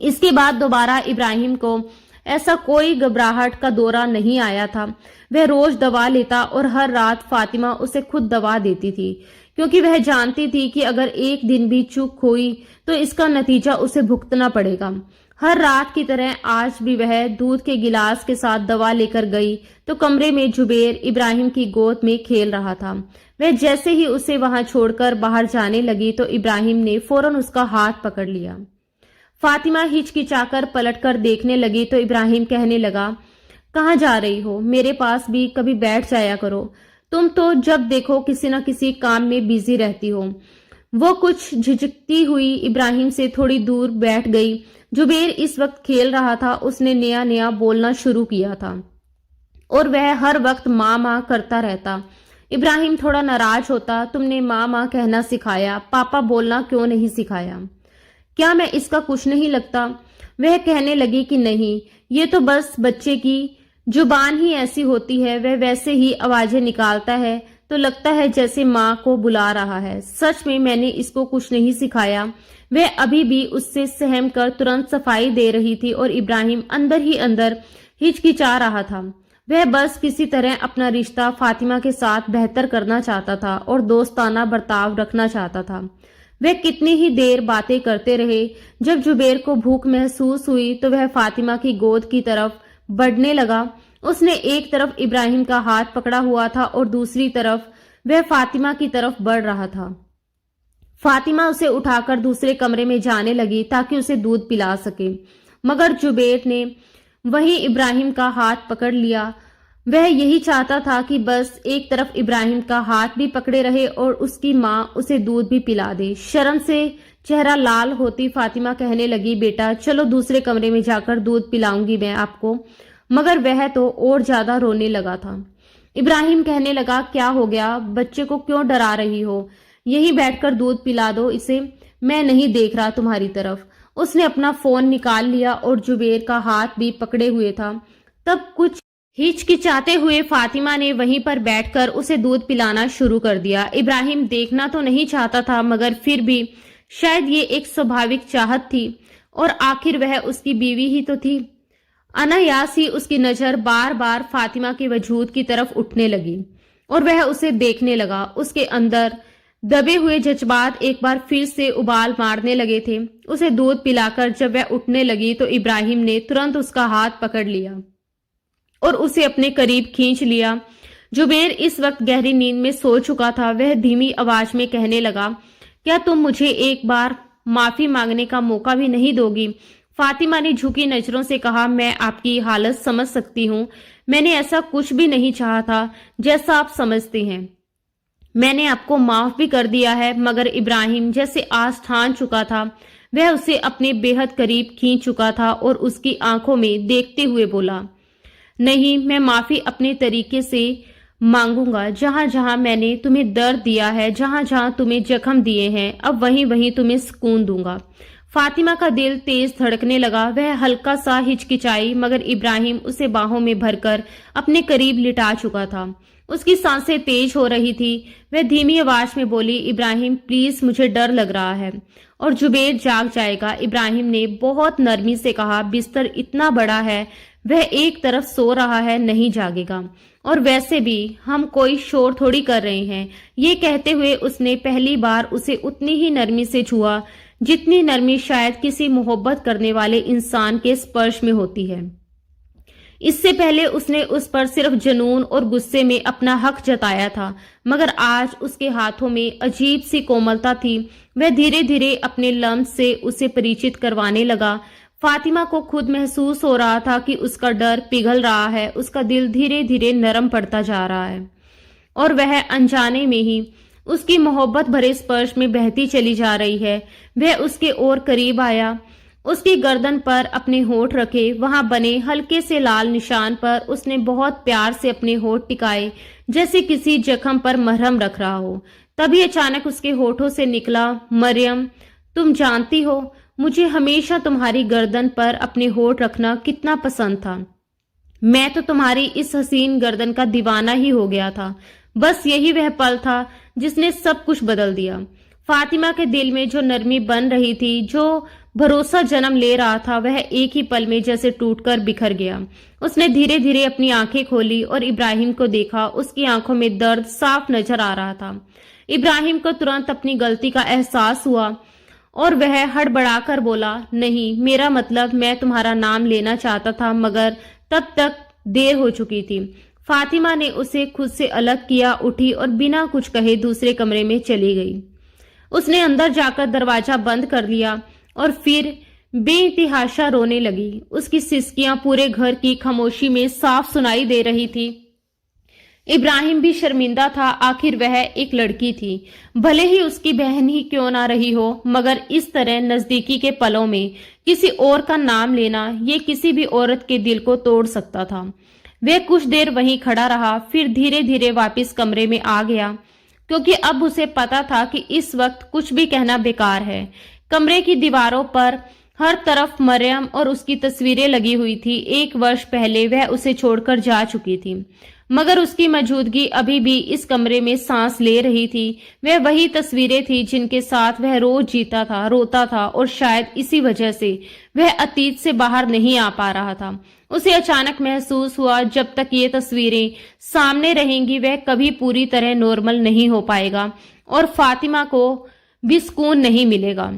इसके बाद दोबारा इब्राहिम को ऐसा कोई घबराहट का दौरा नहीं आया था। वह रोज दवा लेता और हर रात फातिमा उसे खुद दवा देती थी, क्योंकि वह जानती थी कि अगर एक दिन भी चूक हुई तो इसका नतीजा उसे भुगतना पड़ेगा। हर रात की तरह आज भी वह दूध के गिलास के साथ दवा लेकर गई तो कमरे में जुबेर इब्राहिम की गोद में खेल रहा था। वह जैसे ही उसे वहां छोड़कर बाहर जाने लगी तो इब्राहिम ने फौरन उसका हाथ पकड़ लिया। फातिमा हिचकिचाकर पलटकर देखने लगी तो इब्राहिम कहने लगा, कहाँ जा रही हो? मेरे पास भी कभी बैठ जाया करो। तुम तो जब देखो किसी न किसी काम में बिजी रहती हो। वो कुछ झिझकती हुई इब्राहिम से थोड़ी दूर बैठ गई। जुबेर इस वक्त खेल रहा था। उसने नया नया बोलना शुरू किया था और वह हर वक्त माँ माँ करता रहता। इब्राहिम थोड़ा नाराज होता, तुमने माँ माँ कहना सिखाया, पापा बोलना क्यों नहीं सिखाया? क्या मैं इसका कुछ नहीं लगता? वह कहने लगी कि नहीं, ये तो बस बच्चे की जुबान ही ऐसी होती है, वह वैसे ही आवाजें निकालता है तो लगता है जैसे माँ को बुला रहा है। सच में मैंने इसको कुछ नहीं सिखाया। वह अभी भी उससे सहम कर तुरंत सफाई दे रही थी और इब्राहिम अंदर ही अंदर हिचकिचा रहा था। वह बस किसी तरह अपना रिश्ता फातिमा के साथ बेहतर करना चाहता था और दोस्ताना बर्ताव रखना चाहता था। वे कितनी ही देर बातें करते रहे। जब जुबेर को भूख महसूस हुई तो वह फातिमा की गोद की तरफ बढ़ने लगा। उसने एक तरफ इब्राहिम का हाथ पकड़ा हुआ था और दूसरी तरफ वह फातिमा की तरफ बढ़ रहा था। फातिमा उसे उठाकर दूसरे कमरे में जाने लगी ताकि उसे दूध पिला सके, मगर जुबेर ने वहीं इब्राहिम का हाथ पकड़ लिया। वह यही चाहता था कि बस एक तरफ इब्राहिम का हाथ भी पकड़े रहे और उसकी माँ उसे दूध भी पिला दे। शर्म से चेहरा लाल होती फातिमा कहने लगी, बेटा चलो दूसरे कमरे में जाकर दूध पिलाऊंगी मैं आपको। मगर वह तो और ज्यादा रोने लगा था। इब्राहिम कहने लगा, क्या हो गया? बच्चे को क्यों डरा रही हो? यहीं बैठकर दूध पिला दो इसे, मैं नहीं देख रहा तुम्हारी तरफ। उसने अपना फोन निकाल लिया और जुबेर का हाथ भी पकड़े हुए था। तब कुछ हिचकिचाते हुए फातिमा ने वहीं पर बैठकर उसे दूध पिलाना शुरू कर दिया। इब्राहिम देखना तो नहीं चाहता था, मगर फिर भी शायद ये एक स्वाभाविक चाहत थी और आखिर वह उसकी बीवी ही तो थी। अनायास ही उसकी नजर बार बार फातिमा के वजूद की तरफ उठने लगी और वह उसे देखने लगा। उसके अंदर दबे हुए जज्बात एक बार फिर से उबाल मारने लगे थे। उसे दूध पिलाकर जब वह उठने लगी तो इब्राहिम ने तुरंत उसका हाथ पकड़ लिया और उसे अपने करीब खींच लिया। जुबेर इस वक्त गहरी नींद में सो चुका था। वह धीमी आवाज में कहने लगा, क्या तुम मुझे एक बार माफी मांगने का मौका भी नहीं दोगी? फातिमा ने झुकी नजरों से कहा, मैं आपकी हालत समझ सकती हूँ। मैंने ऐसा कुछ भी नहीं चाहा था जैसा आप समझते हैं। मैंने आपको माफ भी कर दिया है। मगर इब्राहिम जैसे आज ठान चुका था, वह उसे अपने बेहद करीब खींच चुका था और उसकी आंखों में देखते हुए बोला, नहीं, मैं माफी अपने तरीके से मांगूंगा। जहां जहां मैंने तुम्हें दर्द दिया है, जहां जहां तुम्हें जख्म दिए हैं, अब वहीं वहीं तुम्हें सुकून दूंगा। फातिमा का दिल तेज धड़कने लगा। वह हल्का सा हिचकिचाई, मगर इब्राहिम उसे बाहों में भरकर अपने करीब लिटा चुका था। उसकी सांसें तेज हो रही थी। वह धीमी आवाज में बोली, इब्राहिम प्लीज, मुझे डर लग रहा है और जुबेर जाग जाएगा। इब्राहिम ने बहुत नरमी से कहा, बिस्तर इतना बड़ा है, वह एक तरफ सो रहा है, नहीं जागेगा। और वैसे भी हम कोई शोर थोड़ी कर रहे हैं। ये कहते हुए उसने पहली बार उसे उतनी ही नरमी से छुआ जितनी नरमी शायद किसी मोहब्बत करने वाले इंसान के स्पर्श में होती है। इससे पहले उसने उस पर सिर्फ जुनून और गुस्से में अपना हक जताया था, मगर आज उसके हाथों में अजीब सी कोमलता थी। वह धीरे धीरे अपने लम्स से उसे परिचित करवाने लगा। फातिमा को खुद महसूस हो रहा था कि उसका डर पिघल रहा है, उसका दिल धीरे धीरे नरम पड़ता जा रहा है और वह अनजाने में ही उसकी मोहब्बत भरे स्पर्श में बहती चली जा रही है। वह उसके और करीब आया, उसकी गर्दन पर अपने होंठ रखे। वहां बने हल्के से लाल निशान पर उसने बहुत प्यार से अपने होंठ टिकाए, जैसे किसी जख्म पर मरहम रख रहा हो। तभी अचानक उसके होठों से निकला, मरियम, तुम जानती हो, मुझे हमेशा तुम्हारी गर्दन पर अपने होंठ रखना कितना पसंद था। मैं तो तुम्हारी इस हसीन गर्दन का दीवाना ही हो गया था। बस यही वह पल था जिसने सब कुछ बदल दिया। फातिमा के दिल में जो नरमी बन रही थी, जो भरोसा जन्म ले रहा था, वह एक ही पल में जैसे टूटकर बिखर गया। उसने धीरे धीरे अपनी आंखें खोली और इब्राहिम को देखा। उसकी आंखों में दर्द साफ नजर आ रहा था। इब्राहिम को तुरंत अपनी गलती का एहसास हुआ। और वह हड़बड़ाकर बोला, नहीं, मेरा मतलब मैं तुम्हारा नाम लेना चाहता था, मगर तब तक देर हो चुकी थी। फातिमा ने उसे खुद से अलग किया, उठी और बिना कुछ कहे दूसरे कमरे में चली गई। उसने अंदर जाकर दरवाजा बंद कर लिया और फिर बेइंतहाशा रोने लगी। उसकी सिसकियां पूरे घर की खामोशी में साफ सुनाई दे रही थी। इब्राहिम भी शर्मिंदा था, आखिर वह एक लड़की थी, भले ही उसकी बहन ही क्यों ना रही हो, मगर इस तरह नजदीकी के पलों में किसी और का नाम लेना ये किसी भी औरत के दिल को तोड़ सकता था। वह कुछ देर वहीं खड़ा रहा, फिर धीरे धीरे वापस कमरे में आ गया, क्योंकि अब उसे पता था कि इस वक्त कुछ भी कहना बेकार है। कमरे की दीवारों पर हर तरफ मरियम और उसकी तस्वीरें लगी हुई थी। 1 वर्ष पहले वह उसे छोड़कर जा चुकी थी, मगर उसकी मौजूदगी अभी भी इस कमरे में सांस ले रही थी। वह वही तस्वीरें थी जिनके साथ वह रोज जीता था, रोता था, और शायद इसी वजह से वह अतीत से बाहर नहीं आ पा रहा था। उसे अचानक महसूस हुआ, जब तक ये तस्वीरें सामने रहेंगी वह कभी पूरी तरह नॉर्मल नहीं हो पाएगा और फातिमा को भी सुकून नहीं मिलेगा।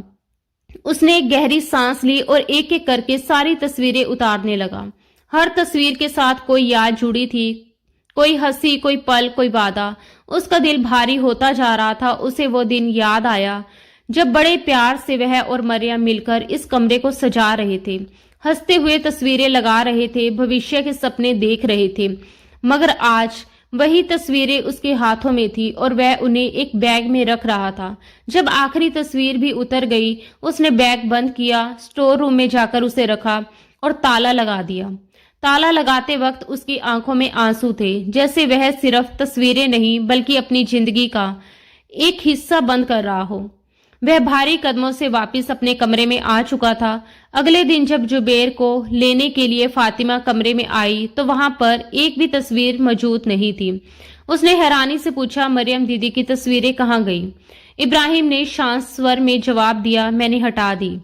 उसने एक गहरी सांस ली और एक एक करके सारी तस्वीरें उतारने लगा। हर तस्वीर के साथ कोई याद जुड़ी थी, कोई हंसी, कोई पल, कोई वादा। उसका दिल भारी होता जा रहा था। उसे वो दिन याद आया जब बड़े प्यार से वह और मरियम मिलकर इस कमरे को सजा रहे थे, हंसते हुए तस्वीरें लगा रहे थे, भविष्य के सपने देख रहे थे। मगर आज वही तस्वीरें उसके हाथों में थी और वह उन्हें एक बैग में रख रहा था। जब आखिरी तस्वीर भी उतर गई, उसने बैग बंद किया, स्टोर रूम में जाकर उसे रखा और ताला लगा दिया। ताला लगाते वक्त उसकी आंखों में आंसू थे, जैसे वह सिर्फ तस्वीरें नहीं बल्कि अपनी जिंदगी का एक हिस्सा बंद कर रहा हो। वह भारी कदमों से वापस अपने कमरे में आ चुका था। अगले दिन जब जुबैर को लेने के लिए फातिमा कमरे में आई तो वहां पर एक भी तस्वीर मौजूद नहीं थी। उसने हैरानी से पूछा, मरियम दीदी की तस्वीरें कहाँ गई? इब्राहिम ने शांत स्वर में जवाब दिया, मैंने हटा दी।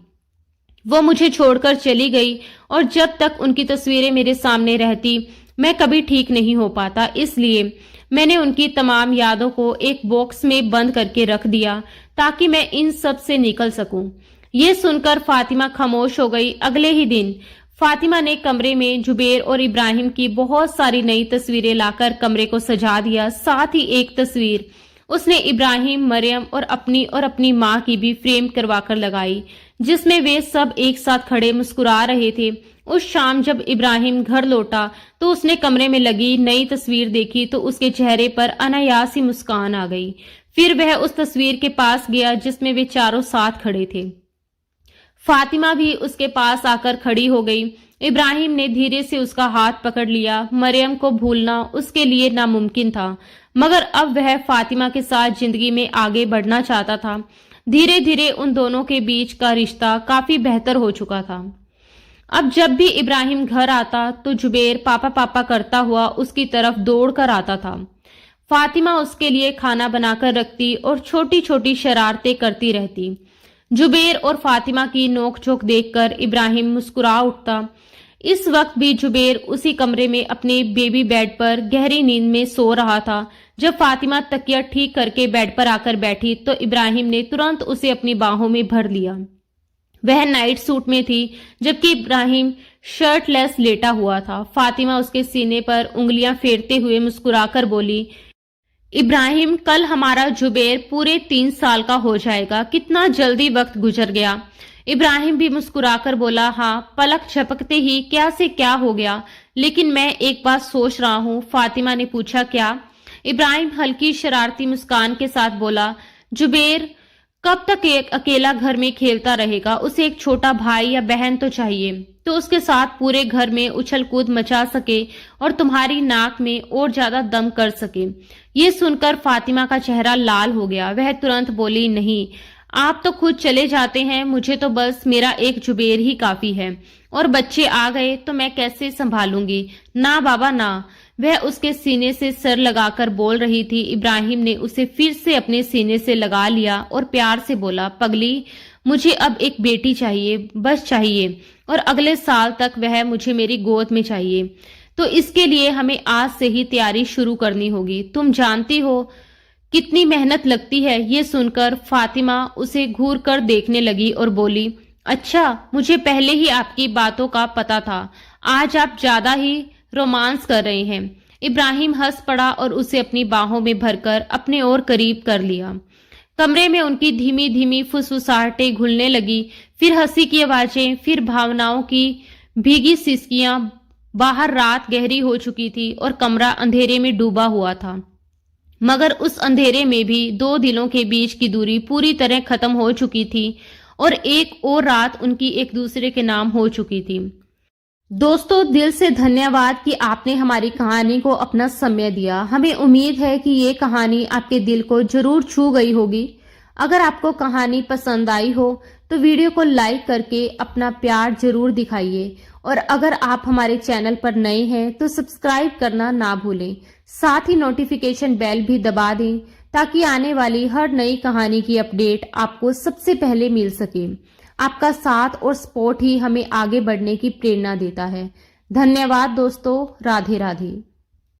वो मुझे छोड़कर चली गई और जब तक उनकी तस्वीरें मेरे सामने रहती मैं कभी ठीक नहीं हो पाता, इसलिए मैंने उनकी तमाम यादों को एक बॉक्स में बंद करके रख दिया ताकि मैं इन सब से निकल सकूं। ये सुनकर फातिमा खामोश हो गई। अगले ही दिन फातिमा ने कमरे में जुबैर और इब्राहिम की बहुत सारी नई तस्वीरें लाकर कमरे को सजा दिया। साथ ही एक तस्वीर उसने इब्राहिम, मरियम और अपनी माँ की भी फ्रेम करवाकर लगाई, जिसमें वे सब एक साथ खड़े मुस्कुरा रहे थे। उस शाम जब इब्राहिम घर लौटा तो उसने कमरे में लगी नई तस्वीर देखी तो उसके चेहरे पर अनायास ही मुस्कान आ गई। फिर वह उस तस्वीर के पास गया जिसमें वे चारों साथ खड़े थे। फातिमा भी उसके पास आकर खड़ी हो गई। इब्राहिम ने धीरे से उसका हाथ पकड़ लिया। मरियम को भूलना उसके लिए नामुमकिन था, मगर अब वह फातिमा के साथ जिंदगी में आगे बढ़ना चाहता था। धीरे धीरे उन दोनों के बीच का रिश्ता काफी बेहतर हो चुका था। अब जब भी इब्राहिम घर आता तो जुबैर पापा पापा करता हुआ उसकी तरफ दौड़ कर आता था। फातिमा उसके लिए खाना बनाकर रखती और छोटी छोटी शरारतें करती रहती। जुबैर और फातिमा की नोकझोंक देखकर इब्राहिम मुस्कुरा उठता। इस वक्त भी जुबैर उसी कमरे में अपने बेबी बेड पर गहरी नींद में सो रहा था। जब फातिमा तकिया ठीक करके बेड पर आकर बैठी तो इब्राहिम ने तुरंत उसे अपनी बाहों में भर लिया। वह नाइट सूट में थी जबकि इब्राहिम शर्टलेस लेटा हुआ था। फातिमा उसके सीने पर उंगलियां फेरते हुए मुस्कुराकर बोली, इब्राहिम, कल हमारा जुबैर पूरे 3 साल का हो जाएगा। कितना जल्दी वक्त गुजर गया। इब्राहिम भी मुस्कुराकर बोला, हाँ, पलक झपकते ही क्या से क्या हो गया, लेकिन मैं एक बात सोच रहा हूँ। फातिमा ने पूछा, क्या? इब्राहिम हल्की शरारती मुस्कान के साथ बोला, जुबैर कब तक एक अकेला घर में खेलता रहेगा? उसे एक छोटा भाई या बहन तो चाहिए, तो उसके साथ पूरे घर में उछल कूद मचा सके और तुम्हारी नाक में और ज्यादा दम कर सके। ये सुनकर फातिमा का चेहरा लाल हो गया। वह तुरंत बोली, नहीं, आप तो खुद चले जाते हैं, मुझे तो बस मेरा एक जुबैर ही काफी है, और बच्चे आ गए तो मैं कैसे संभालूंगी? ना बाबा ना। वह उसके सीने से सर लगाकर बोल रही थी। इब्राहिम ने उसे फिर से अपने सीने से लगा लिया और प्यार से बोला, पगली, मुझे अब एक बेटी चाहिए, बस चाहिए, और अगले साल तक वह मुझे मेरी गोद में चाहिए। तो इसके लिए हमें आज से ही तैयारी शुरू करनी होगी। तुम जानती हो कितनी मेहनत लगती है। ये सुनकर फातिमा उसे घूर कर देखने लगी और बोली, अच्छा, मुझे पहले ही आपकी बातों का पता था। आज आप ज्यादा ही रोमांस कर रहे हैं। इब्राहिम हंस पड़ा और उसे अपनी बाहों में भरकर अपने और करीब कर लिया। कमरे में उनकी धीमी धीमी फुसफुसाहटें घुलने लगी, फिर हंसी की आवाजें, फिर भावनाओं की भीगी सिसकियां। बाहर रात गहरी हो चुकी थी और कमरा अंधेरे में डूबा हुआ था, मगर उस अंधेरे में भी दो दिलों के बीच की दूरी पूरी तरह खत्म हो चुकी थी और एक और रात उनकी एक दूसरे के नाम हो चुकी थी। दोस्तों, दिल से धन्यवाद कि आपने हमारी कहानी को अपना समय दिया। हमें उम्मीद है कि ये कहानी आपके दिल को जरूर छू गई होगी। अगर आपको कहानी पसंद आई हो तो वीडियो को लाइक करके अपना प्यार जरूर दिखाइए, और अगर आप हमारे चैनल पर नए हैं तो सब्सक्राइब करना ना भूलें। साथ ही नोटिफिकेशन बेल भी दबा दें ताकि आने वाली हर नई कहानी की अपडेट आपको सबसे पहले मिल सके। आपका साथ और सपोर्ट ही हमें आगे बढ़ने की प्रेरणा देता है। धन्यवाद दोस्तों। राधे राधे।